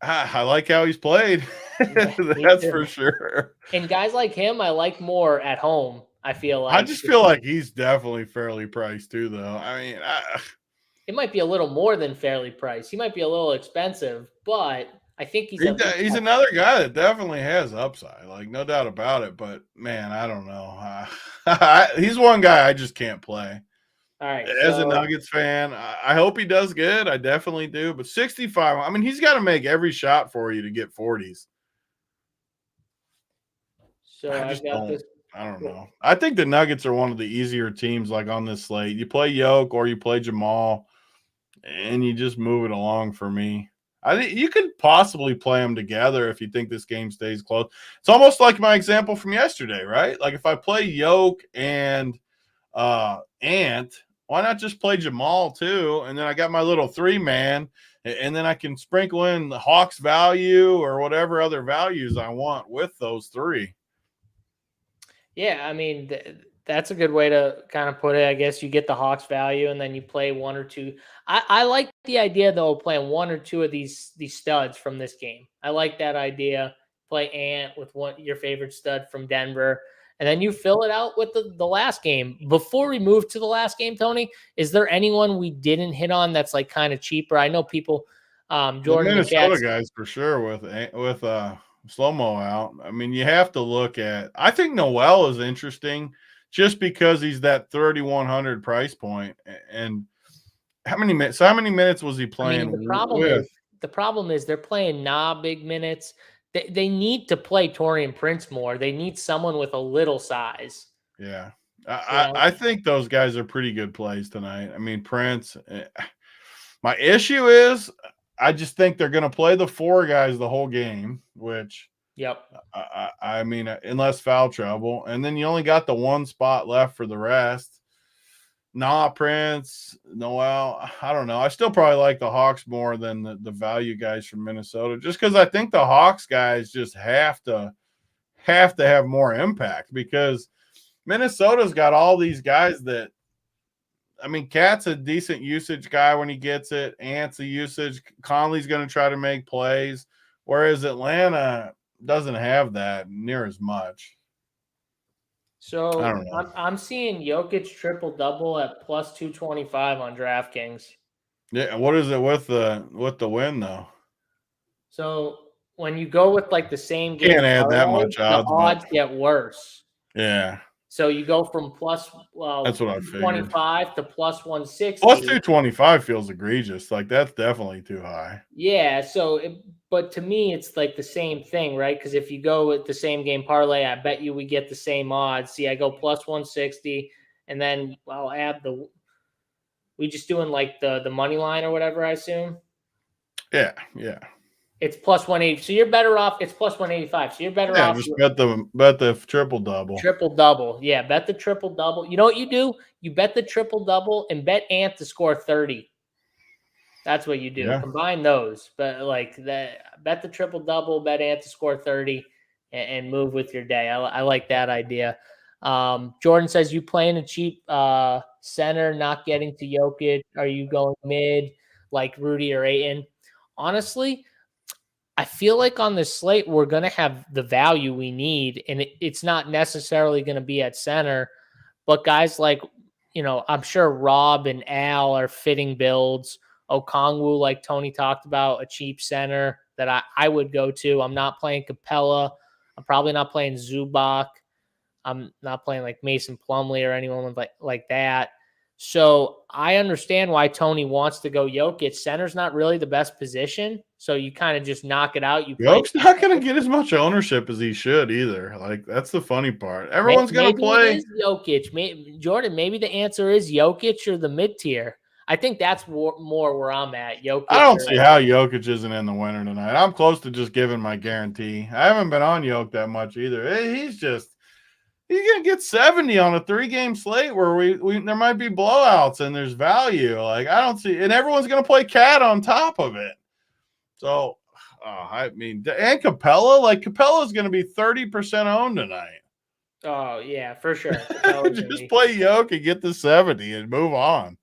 I like how he's played. That's for sure. And guys like him, I like more at home. I feel like. I just feel like he's definitely fairly priced too, though. I mean, it might be a little more than fairly priced. He might be a little expensive, but I think he's another guy that definitely has upside, like, no doubt about it. But man, I don't know. He's one guy I just can't play. All right. As a Nuggets fan, I hope he does good. I definitely do. But 65, I mean, he's got to make every shot for you to get 40s. So I don't know. I think the Nuggets are one of the easier teams, like, on this slate. You play Yoke or you play Jamal, and you just move it along for me. I think you could possibly play them together if you think this game stays close. It's almost like my example from yesterday, right? Like, if I play Yoke and Ant, why not just play Jamal too? And then I got my little 3-man, and then I can sprinkle in the Hawks value or whatever other values I want with those 3. Yeah, I mean, that's a good way to kind of put it. I guess you get the Hawks value, and then you play 1 or 2. I like the idea, though, of playing 1 or 2 of these studs from this game. I like that idea. Play Ant with your favorite stud from Denver, And then you fill it out with the last game. Before we move to the last game, Tony, is there anyone we didn't hit on that's like kind of cheaper? I know people, The Jordan in the chat. Minnesota guys for sure with slow-mo out. I mean, you have to look at. I think Noel is interesting just because he's that 3,100 price point. And how many minutes? So how many minutes was he playing? I mean, the problem is they're playing big minutes. They need to play Taurean Prince more. They need someone with a little size. Yeah. I think those guys are pretty good plays tonight. I mean, Prince. My issue is I just think they're going to play the 4 guys the whole game, which I mean, unless foul trouble. And then you only got the 1 spot left for the rest. Prince, Noel. I don't know. I still probably like the Hawks more than the value guys from Minnesota, just because I think the Hawks guys just have to have more impact, because Minnesota's got all these guys that, I mean, Cat's a decent usage guy when he gets it. Ant's a usage. Conley's going to try to make plays, whereas Atlanta doesn't have that near as much. So I'm seeing Jokic triple-double at plus 225 on DraftKings. Yeah, what is it with the win though? So when you go with like the same game, can't add that much odds, the odds get worse. Yeah. So you go from plus that's what I figured. 25 to plus 160. Plus 225 feels egregious. Like, that's definitely too high. Yeah. But to me, it's like the same thing, right? Because if you go with the same game parlay, I bet you we get the same odds. See, I go plus 160, and then I'll add we just doing like the money line or whatever, I assume. Yeah. It's plus 180. So you're better off. It's plus 185. So you're better off. Just bet the triple-double. Triple-double. Yeah, bet the triple-double. You know what you do? You bet the triple-double and bet Ant to score 30. That's what you do. Yeah. Combine those. But bet the triple-double, bet Ant to score 30, and move with your day. I like that idea. Jordan says, you playing a cheap center, not getting to Jokic. Are you going mid like Rudy or Ayton? Honestly, I feel like on this slate, we're going to have the value we need, and it's not necessarily going to be at center, but guys like, I'm sure Rob and Al are fitting builds. Okongwu, like Tony talked about, a cheap center that I would go to. I'm not playing Capella. I'm probably not playing Zubac. I'm not playing like Mason Plumlee or anyone like that. So I understand why Tony wants to go Jokic. Center's not really the best position, so you kind of just knock it out. Jokic's not going to get as much ownership as he should either. Like, that's the funny part. Everyone's going to play. It is Jokic. Jordan, maybe the answer is Jokic or the mid-tier. I think that's more where I'm at. Jokic. I don't see how Jokic isn't in the winner tonight. I'm close to just giving my guarantee. I haven't been on Jokic that much either. He's going to get 70 on a 3-game slate where we there might be blowouts and there's value. Like, I don't see – and everyone's going to play Cat on top of it. So, I mean – and Capella Capella's going to be 30% owned tonight. Oh, yeah, for sure. Just play Jokic and get the 70 and move on.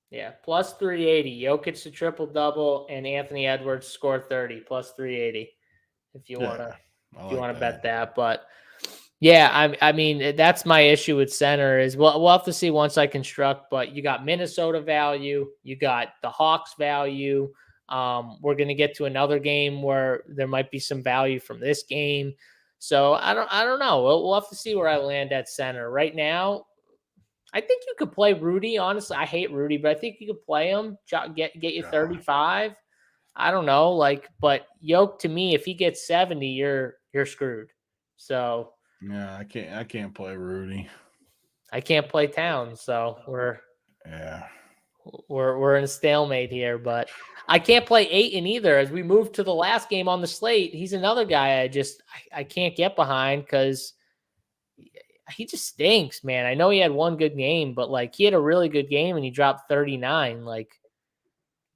Yeah, plus 380. Jokic to triple-double and Anthony Edwards score 30, plus 380 if you want to bet that. But – yeah, I mean, that's my issue with center is we'll have to see once I construct, but you got Minnesota value, you got the Hawks value. We're going to get to another game where there might be some value from this game. So I don't know. We'll have to see where I land at center. Right now, I think you could play Rudy. Honestly, I hate Rudy, but I think you could play him, get you 35. I don't know, but Yoke, to me, if he gets 70, you're screwed. So yeah, I can't play Rudy. I can't play Towns, so we're in a stalemate here. But I can't play Ayton either. As we move to the last game on the slate, he's another guy I can't get behind because he just stinks, man. I know he had one good game, but he had a really good game and he dropped 39.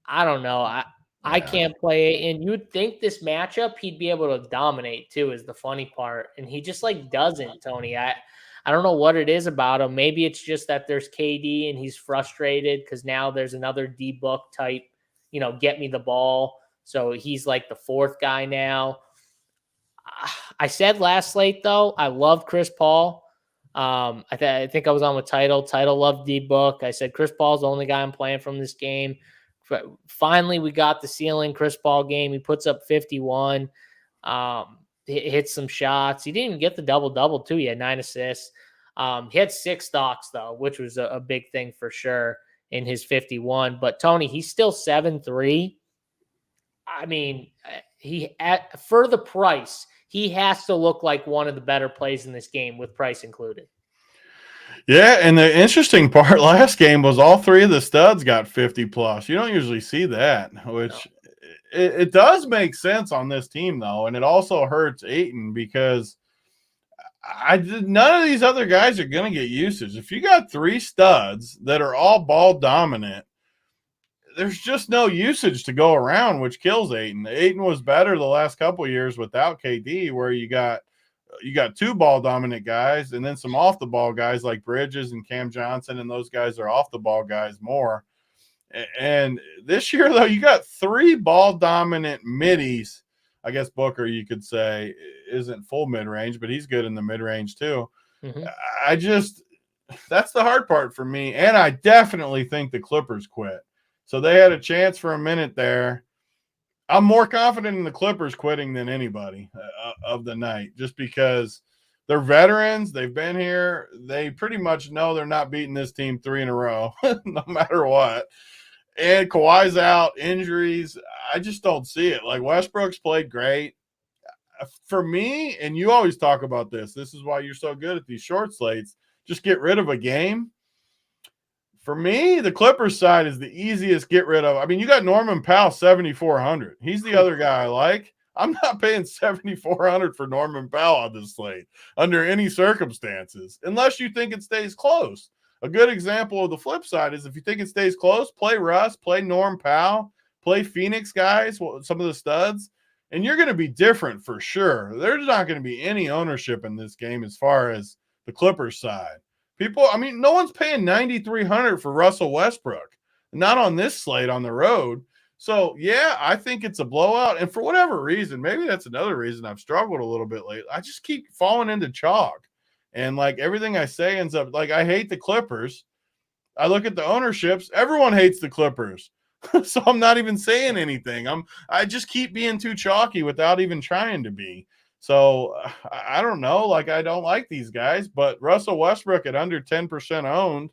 I don't know. I can't play it. And you would think this matchup, he'd be able to dominate too, is the funny part. And he just doesn't, Tony. I don't know what it is about him. Maybe it's just that there's KD and he's frustrated because now there's another D-Book type, get me the ball. So he's like the 4th guy now. I said last slate, though, I loved Chris Paul. I think I was on with Title. Title loved D-Book. I said Chris Paul's the only guy I'm playing from this game. Finally, we got the ceiling Chris Paul game. He puts up 51. Hits some shots. He didn't even get the double-double, too. He had 9 assists. He had 6 stocks, though, which was a big thing for sure in his 51. But, Tony, he's still 7-3. I mean, for the price, he has to look like one of the better plays in this game with price included. Yeah, and the interesting part last game was all 3 of the studs got 50 plus. You don't usually see that, which it does make sense on this team, though, and it also hurts Ayton because none of these other guys are going to get usage. If you got 3 studs that are all ball dominant, there's just no usage to go around, which kills Ayton. Ayton was better the last couple of years without KD, where you got 2 ball dominant guys and then some off the ball guys like Bridges and Cam Johnson, and those guys are off the ball guys more. And this year, though, you got 3 ball dominant middies. I guess Booker, you could say, isn't full mid range, but he's good in the mid range too. Mm-hmm. That's the hard part for me. And I definitely think the Clippers quit. So they had a chance for a minute there. I'm more confident in the Clippers quitting than anybody of the night, just because they're veterans. They've been here. They pretty much know they're not beating this team 3 in a row, no matter what. And Kawhi's out, injuries. I just don't see it. Like, Westbrook's played great. For me, and you always talk about this is why you're so good at these short slates, just get rid of a game. For me, the Clippers side is the easiest get rid of. I mean, you got Norman Powell, 7,400. He's the other guy I like. I'm not paying 7,400 for Norman Powell on this slate under any circumstances, unless you think it stays close. A good example of the flip side is if you think it stays close, play Russ, play Norm Powell, play Phoenix guys, some of the studs, and you're going to be different for sure. There's not going to be any ownership in this game as far as the Clippers side. People, I mean, no one's paying $9,300 for Russell Westbrook, not on this slate on the road. So, yeah, I think it's a blowout. And for whatever reason, maybe that's another reason I've struggled a little bit lately. I just keep falling into chalk. And, like, everything I say ends up, like, I hate the Clippers. I look at the ownerships. Everyone hates the Clippers. So I'm not even saying anything. I just keep being too chalky without even trying to be. So I don't know. Like, I don't like these guys, but Russell Westbrook at under 10% owned,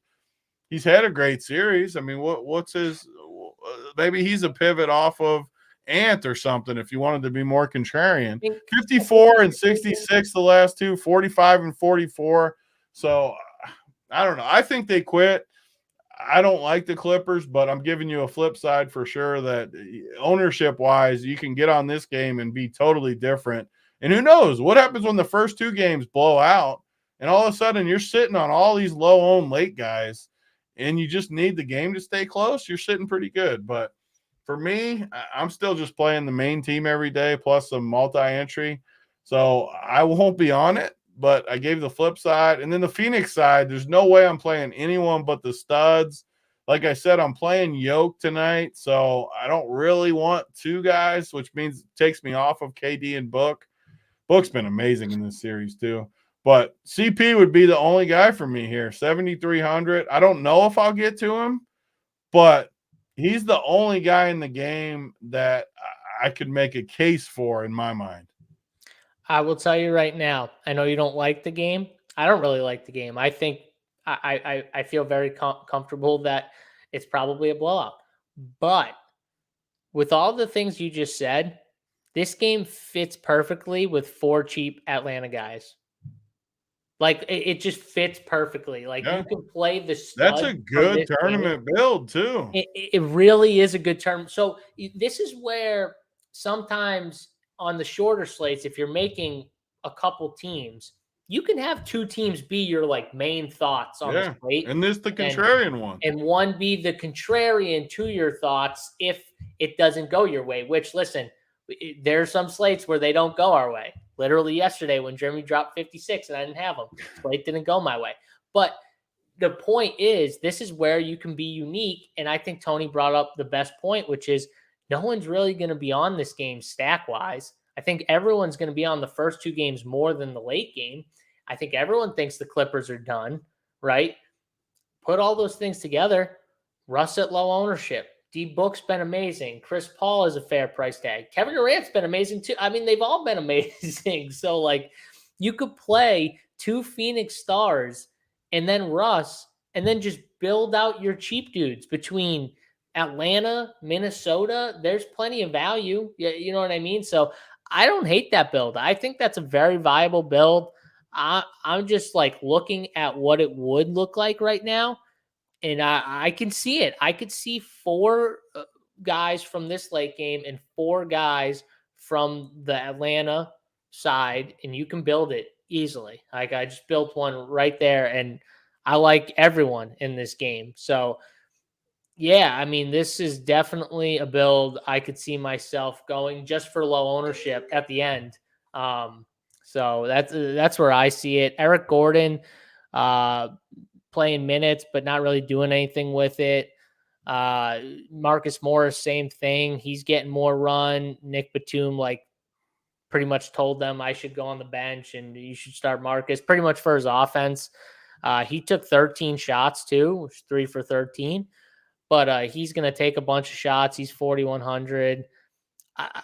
he's had a great series. I mean, what's his? Maybe he's a pivot off of Ant or something. If you wanted to be more contrarian, 54 and 66 the last 2, 45 and 44. So I don't know. I think they quit. I don't like the Clippers, but I'm giving you a flip side for sure that ownership wise, you can get on this game and be totally different. And who knows what happens when the first 2 games blow out and all of a sudden you're sitting on all these low-owned late guys and you just need the game to stay close. You're sitting pretty good. But for me, I'm still just playing the main team every day plus some multi-entry. So I won't be on it, but I gave the flip side. And then the Phoenix side, there's no way I'm playing anyone but the studs. Like I said, I'm playing Yoke tonight, so I don't really want 2 guys, which means it takes me off of KD and Book. Book's been amazing in this series too. But CP would be the only guy for me here, 7,300. I don't know if I'll get to him, but he's the only guy in the game that I could make a case for in my mind. I will tell you right now, I know you don't like the game. I don't really like the game. I think I feel very comfortable that it's probably a blowout. But with all the things you just said, this game fits perfectly with 4 cheap Atlanta guys. Like, it just fits perfectly. Like, you can play the studs. That's a good tournament build, too. It really is a good tournament. So this is where sometimes on the shorter slates, if you're making a couple teams, you can have 2 teams be your, like, main thoughts on the slate. And this the contrarian one. And one be the contrarian to your thoughts if it doesn't go your way, which, listen, there are some slates where they don't go our way. Literally yesterday when Jeremy dropped 56 and I didn't have him, slate didn't go my way. But the point is, this is where you can be unique. And I think Tony brought up the best point, which is no one's really going to be on this game stack wise. I think everyone's going to be on the first 2 games more than the late game. I think everyone thinks the Clippers are done, right? Put all those things together. Russ at low ownership. D Book's been amazing. Chris Paul is a fair price tag. Kevin Durant's been amazing too. I mean, they've all been amazing. So, like, you could play 2 Phoenix stars and then Russ, and then just build out your cheap dudes between Atlanta, Minnesota. There's plenty of value. You know what I mean? So I don't hate that build. I think that's a very viable build. I'm just like looking at what it would look like right now, and I can see it. I could see 4 guys from this late game and 4 guys from the Atlanta side, and you can build it easily. Like, I just built one right there, and I like everyone in this game. So yeah, I mean, this is definitely a build I could see myself going just for low ownership at the end. So that's where I see it. Eric Gordon playing minutes, but not really doing anything with it. Marcus Morris, same thing. He's getting more run. Nick Batum, like, pretty much told them I should go on the bench and you should start Marcus pretty much for his offense. He took 13 shots too, which is 3 for 13. But he's going to take a bunch of shots. He's 4,100.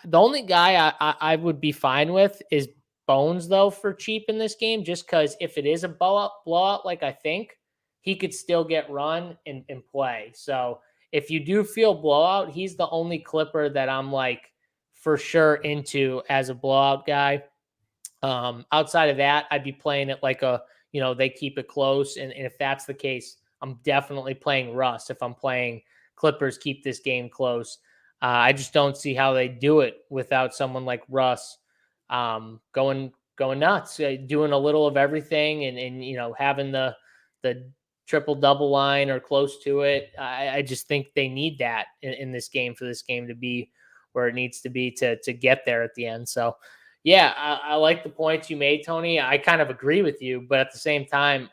The only guy I would be fine with is Bones, though, for cheap in this game, just because if it is a blowout, like I think, he could still get run and play. So if you do feel blowout, he's the only Clipper that I'm like for sure into as a blowout guy. Outside of that, I'd be playing it like they keep it close. And if that's the case, I'm definitely playing Russ. If I'm playing Clippers, keep this game close. I just don't see how they do it without someone like Russ going nuts, doing a little of everything, and having the triple double line or close to it. I just think they need that in this game for this game to be where it needs to be to get there at the end. So yeah, I like the points you made, Tony. I kind of agree with you, but at the same time,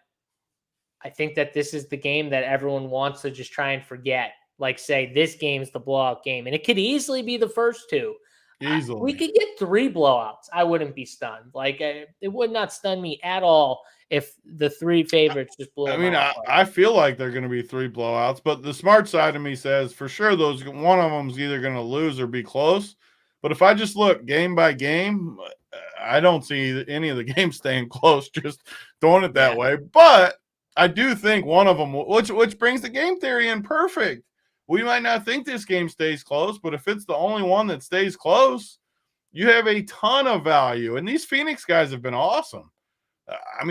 I think that this is the game that everyone wants to just try and forget. Like, say, this game's the blowout game, and it could easily be the first 2. Easily. We could get 3 blowouts. I wouldn't be stunned. Like, it would not stun me at all if the 3 favorites just blew them out. I feel like they're going to be 3 blowouts, but the smart side of me says for sure one of them's either going to lose or be close. But if I just look game by game, I don't see any of the games staying close, just throwing it that way. But I do think one of them, which brings the game theory in perfect. We might not think this game stays close, but if it's the only one that stays close, you have a ton of value. And these Phoenix guys have been awesome.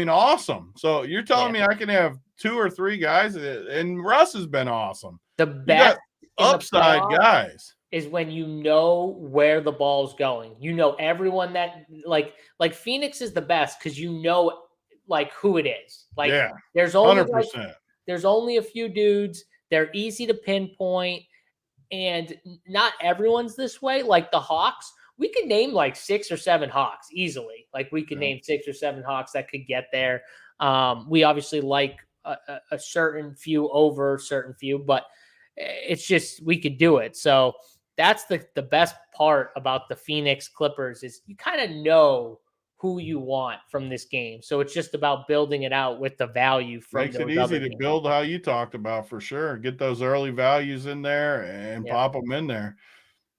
Awesome. So you're telling me I can have 2 or 3 guys, and Russ has been awesome. The best upside guys is when you know where the ball's going. You know everyone that like Phoenix is the best because you know like who it is. Like, yeah, there's only 100%. There's only a few dudes. They're easy to pinpoint, and not everyone's this way. Like the Hawks, we could name like 6 or 7 Hawks easily. Like, we could name 6 or 7 Hawks that could get there. We obviously like a certain few over a certain few, but it's just we could do it. So that's the best part about the Phoenix Clippers is you kind of know who you want from this game. So it's just about building it out with the value from Makes it easy to build how you talked about for sure. Get those early values in there and pop them in there.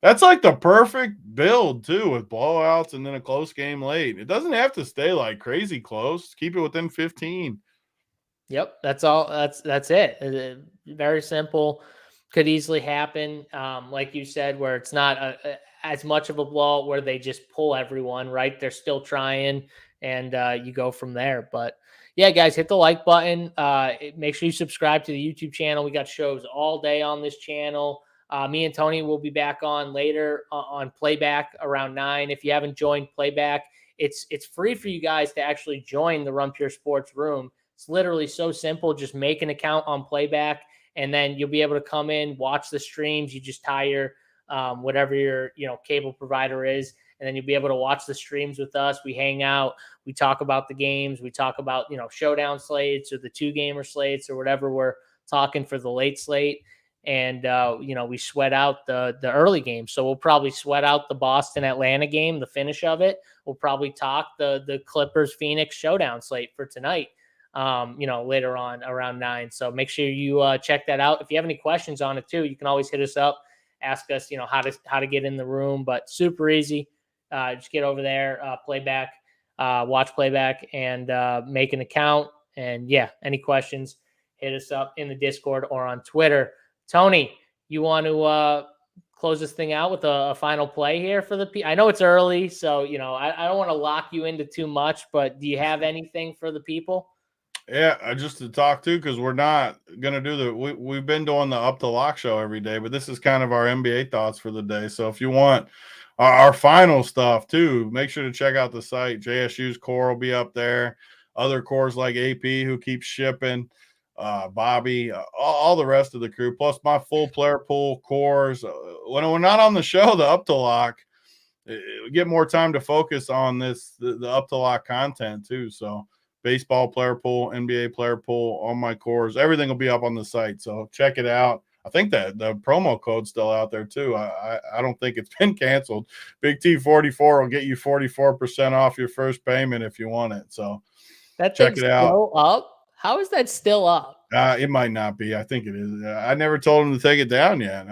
That's like the perfect build too, with blowouts and then a close game late. It doesn't have to stay like crazy close. Keep it within 15. Yep, that's all. That's it. Very simple. Could easily happen, like you said, where it's not as much of a blowout where they just pull everyone, right? They're still trying, and you go from there. But yeah, guys, hit the like button. Make sure you subscribe to the YouTube channel. We got shows all day on this channel. Me and Tony will be back on later on Playback around 9. If you haven't joined Playback, it's free for you guys to actually join the Run Pure Sports room. It's literally so simple. Just make an account on Playback, and then you'll be able to come in, watch the streams. You just tie your whatever your cable provider is, and then you'll be able to watch the streams with us. We hang out, we talk about the games, we talk about showdown slates or the 2-gamer slates or whatever we're talking for the late slate. And, we sweat out the early game. So we'll probably sweat out the Boston-Atlanta game, the finish of it. We'll probably talk the Clippers-Phoenix showdown slate for tonight, later on around 9. So make sure you check that out. If you have any questions on it too, you can always hit us up, ask us, how to get in the room, but super easy. Just get over there, watch playback, and make an account. And yeah, any questions, hit us up in the Discord or on Twitter. Tony, you want to close this thing out with a final play here for the people? I know it's early, so I don't want to lock you into too much, but do you have anything for the people? Yeah, just to talk to, because we're not going to do we've been doing the Up to Lock show every day, but this is kind of our NBA thoughts for the day. So if you want our final stuff too, make sure to check out the site. JSU's core will be up there. Other cores like AP who keeps shipping. Bobby, all the rest of the crew, plus my full player pool cores. When we're not on the show, the Up to Lock, we get more time to focus on the Up to Lock content too. So baseball player pool, NBA player pool, all my cores, everything will be up on the site. So check it out. I think that the promo code's still out there too. I don't think it's been canceled. Big T 44 will get you 44% off your first payment if you want it. So check it out. Still up? How is that still up? It might not be. I think it is. I never told him to take it down yet.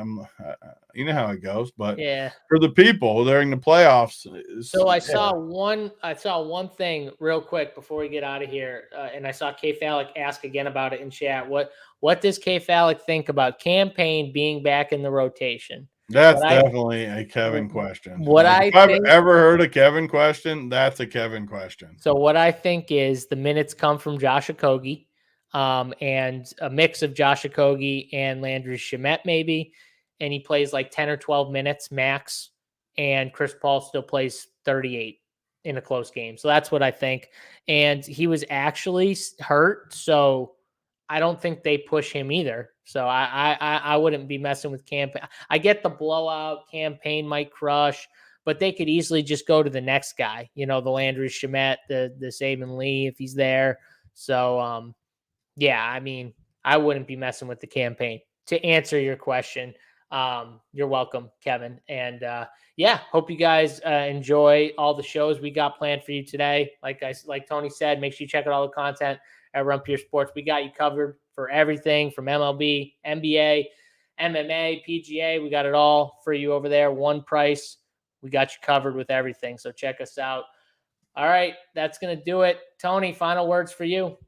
You know how it goes. But yeah, for the people during the playoffs. So I saw one thing real quick before we get out of here, and I saw K Falic ask again about it in chat. What does K Falic think about Campaign being back in the rotation? That's definitely a Kevin question. If I've ever heard a Kevin question, that's a Kevin question. So what I think is the minutes come from Josh Okogie, and a mix of Josh Okogie and Landry Shamet maybe, and he plays like 10 or 12 minutes max, and Chris Paul still plays 38 in a close game. So that's what I think. And he was actually hurt, so I don't think they push him either. So I wouldn't be messing with Campaign. I get the blowout. Campaign might crush, but they could easily just go to the next guy. The Landry Shamet, the Saban Lee if he's there. So yeah, I mean, I wouldn't be messing with the Campaign. To answer your question, you're welcome, Kevin. And yeah, hope you guys enjoy all the shows we got planned for you today. Like Tony said, make sure you check out all the content at Run Pure Sports. We got you covered for everything from MLB, NBA, MMA, PGA. We got it all for you over there. One price. We got you covered with everything. So check us out. All right, that's going to do it. Tony, final words for you.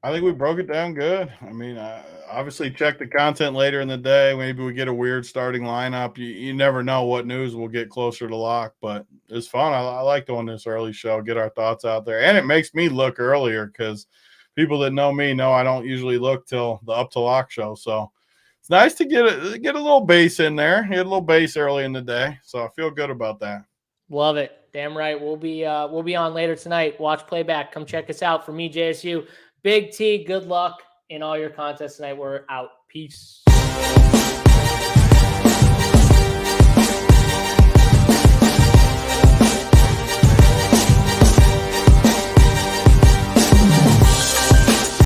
I think we broke it down good. I mean, obviously check the content later in the day. Maybe we get a weird starting lineup. You never know what news we'll get closer to lock, but it's fun. I like doing this early show, get our thoughts out there. And it makes me look earlier because people that know me know I don't usually look till the Up to Lock show. So it's nice to get a little base in there, get a little base early in the day. So I feel good about that. Love it. Damn right. We'll be on later tonight. Watch playback. Come check us out. For me, JSU, Big T, good luck in all your contests tonight. We're out. Peace.